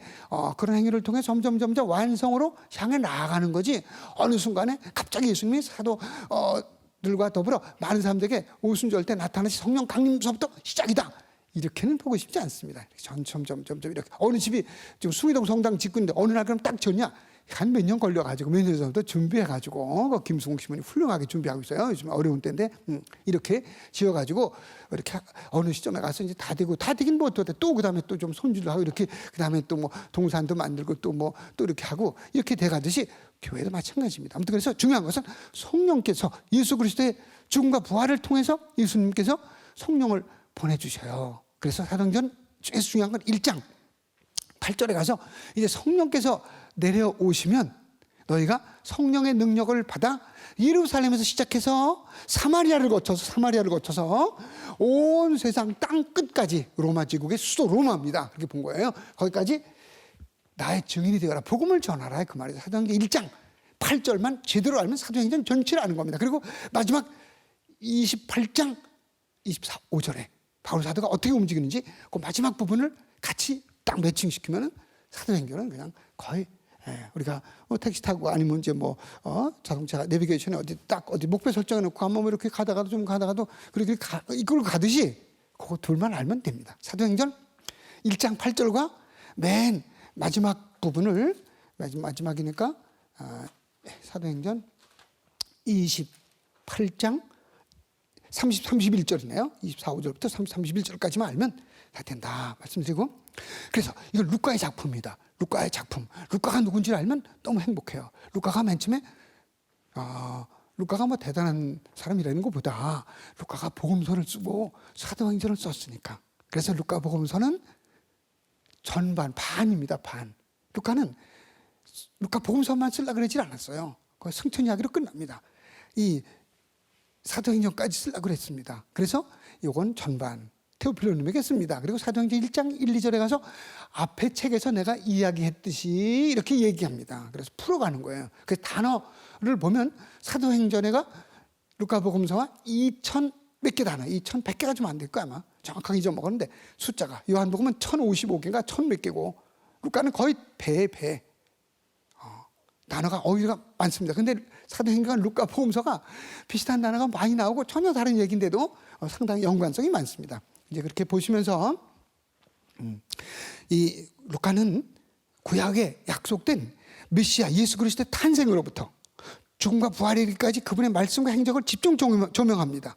그런 행위를 통해 점점 완성으로 향해 나아가는 거지, 어느 순간에 갑자기 예수님이 사도들과 더불어 많은 사람들에게 오순절 때 나타나신 성령 강림서부터 시작이다, 이렇게는 보고 싶지 않습니다. 점점 이렇게 어느 집이 지금 숭이동 성당 짓고 있는데 어느 날 그럼 딱 지었냐? 한 몇 년 걸려가지고 몇 년 전부터 준비해가지고 김수홍 시민이 훌륭하게 준비하고 있어요. 요즘 어려운 때인데 이렇게 지어가지고 이렇게 어느 시점에 가서 이제 다 되긴 뭐 또 그다음에 또 좀 손질을 하고 이렇게 그다음에 또 뭐 동산도 만들고 또 이렇게 하고 이렇게 돼가듯이 교회도 마찬가지입니다. 아무튼 그래서 중요한 것은 성령께서 예수 그리스도의 죽음과 부활을 통해서 예수님께서 성령을 보내주셔요. 그래서 사도행전 중에서 중요한 건 1장 8절에 가서 이제 성령께서 내려오시면 너희가 성령의 능력을 받아 예루살렘에서 시작해서 사마리아를 거쳐서 온 세상 땅 끝까지, 로마 제국의 수도 로마입니다. 그렇게 본 거예요. 거기까지 나의 증인이 되어라, 복음을 전하라, 그 말이에요. 사도행전 1장 8절만 제대로 알면 사도행전 전체를 아는 겁니다. 그리고 마지막 28장 24절에 바울 사도가 어떻게 움직이는지 그 마지막 부분을 같이 딱 매칭시키면 사도행전은 그냥 거의 우리가 택시 타고 아니면 이제 자동차 내비게이션에 어디 목표 설정해 놓고 한번 이렇게 가다가도 그렇게 이끌고 가듯이 그거 둘만 알면 됩니다. 사도행전 1장 8절과 맨 마지막 부분을 마지막이니까 사도행전 28장 31절이네요. 24절부터 31절까지만 알면 다 된다 말씀드리고, 그래서 이건 루카의 작품입니다. 루카의 작품. 루카가 누군지 알면 너무 행복해요. 루카가 맨 처음에 루카가 대단한 사람이라는 것보다 루카가 복음서를 쓰고 사도행전을 썼으니까. 그래서 루카 복음서는 반입니다. 반. 루카 복음서만 쓰려고 그러질 않았어요. 그 승천 이야기로 끝납니다. 이 사도행전까지 쓰려고 그랬습니다. 그래서 이건 전반 테오필로님에게 씁니다. 그리고 사도행전 1장 1, 2절에 가서 앞에 책에서 내가 이야기했듯이 이렇게 얘기합니다. 그래서 풀어가는 거예요. 그 단어를 보면 사도행전에가 루카복음서와 2,000 몇 개 단어, 2,100개가 좀 안 될 거야 아마. 정확하게 잊어먹었는데 숫자가. 요한복음은 1,055개인가 1,000 몇 개고, 루카는 거의 배. 단어가 어휘가 많습니다. 근데 사도행전 루카 복음서가 비슷한 단어가 많이 나오고 전혀 다른 얘기인데도 상당히 연관성이 많습니다. 이제 그렇게 보시면서 이 루카는 구약에 약속된 메시아 예수 그리스도의 탄생으로부터 죽음과 부활에 이르기까지 그분의 말씀과 행적을 집중 조명합니다.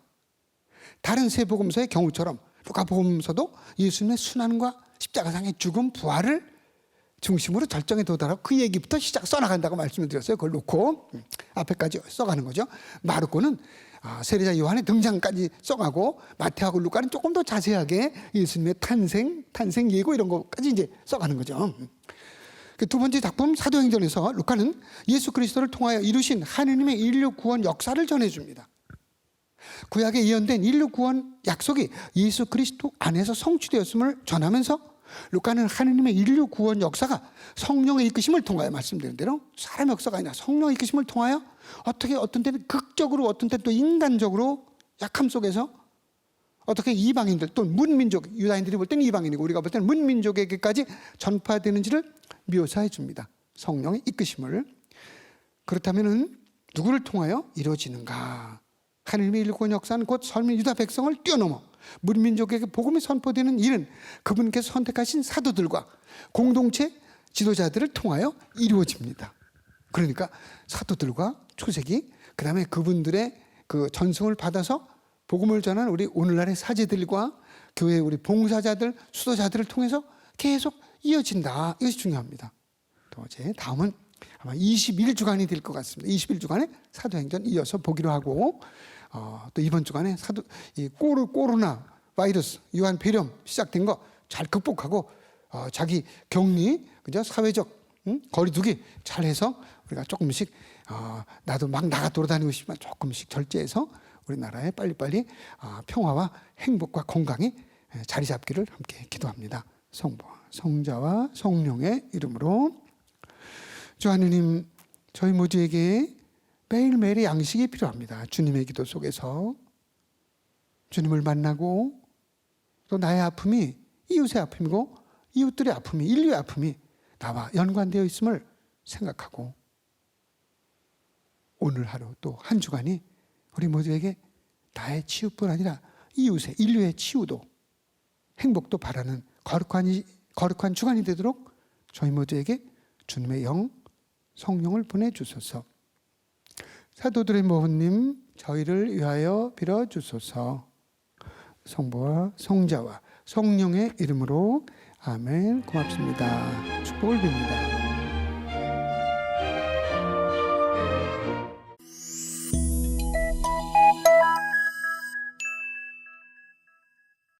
다른 세 복음서의 경우처럼 루카 복음서도 예수님의 순환과 십자가상의 죽음, 부활을 중심으로 절정에 도달하고 그 얘기부터 써나간다고 말씀을 드렸어요. 그걸 놓고 앞에까지 써가는 거죠. 마르코는 세례자 요한의 등장까지 써가고, 마태하고 루카는 조금 더 자세하게 예수님의 탄생 예고 이런 것까지 이제 써가는 거죠. 그 두 번째 작품 사도행전에서 루카는 예수 그리스도를 통하여 이루신 하느님의 인류 구원 역사를 전해줍니다. 구약에 예언된 인류 구원 약속이 예수 그리스도 안에서 성취되었음을 전하면서 루카는 하느님의 인류 구원 역사가 성령의 이끄심을 통하여, 말씀드린 대로 사람의 역사가 아니라 성령의 이끄심을 통하여 어떻게 어떤 때는 극적으로, 어떤 때는 또 인간적으로 약함 속에서 어떻게 이방인들 또 문민족, 유다인들이 볼 때는 이방인이고 우리가 볼 때는 문민족에게까지 전파되는지를 묘사해 줍니다. 성령의 이끄심을. 그렇다면 누구를 통하여 이루어지는가? 하느님의 인류 구원 역사는 곧 설민 유다 백성을 뛰어넘어 문민족에게 복음이 선포되는 일은 그분께서 선택하신 사도들과 공동체 지도자들을 통하여 이루어집니다. 그러니까 사도들과 초세기, 그 다음에 그분들의 그 전승을 받아서 복음을 전한 우리 오늘날의 사제들과 교회 우리 봉사자들, 수도자들을 통해서 계속 이어진다. 이것이 중요합니다. 또 이제 다음은 아마 21주간이 될 것 같습니다. 21주간에 사도행전 이어서 보기로 하고, 또 이번 주간에 이 코로나 바이러스, 유한 폐렴 시작된 거 잘 극복하고, 자기 격리, 그죠? 사회적 거리두기 잘 해서 우리가 조금씩, 나도 막 나가 돌아다니고 싶지만 조금씩 절제해서 우리나라에 빨리빨리 평화와 행복과 건강이 자리 잡기를 함께 기도합니다. 성부와 성자와 성령의 이름으로. 주 하느님, 저희 모두에게 매일매일의 양식이 필요합니다. 주님의 기도 속에서 주님을 만나고, 또 나의 아픔이 이웃의 아픔이고 이웃들의 아픔이, 인류의 아픔이 나와 연관되어 있음을 생각하고, 오늘 하루 또 한 주간이 우리 모두에게 나의 치유뿐 아니라 이웃의, 인류의 치유도 행복도 바라는 거룩한 주간이 되도록 저희 모두에게 주님의 영, 성령을 보내주소서. 사도들의 모ሁ님, 저희를 위하여 빌어주소서. 성부와 성자와 성령의 이름으로 아멘. 고맙습니다. 축복을 빕니다.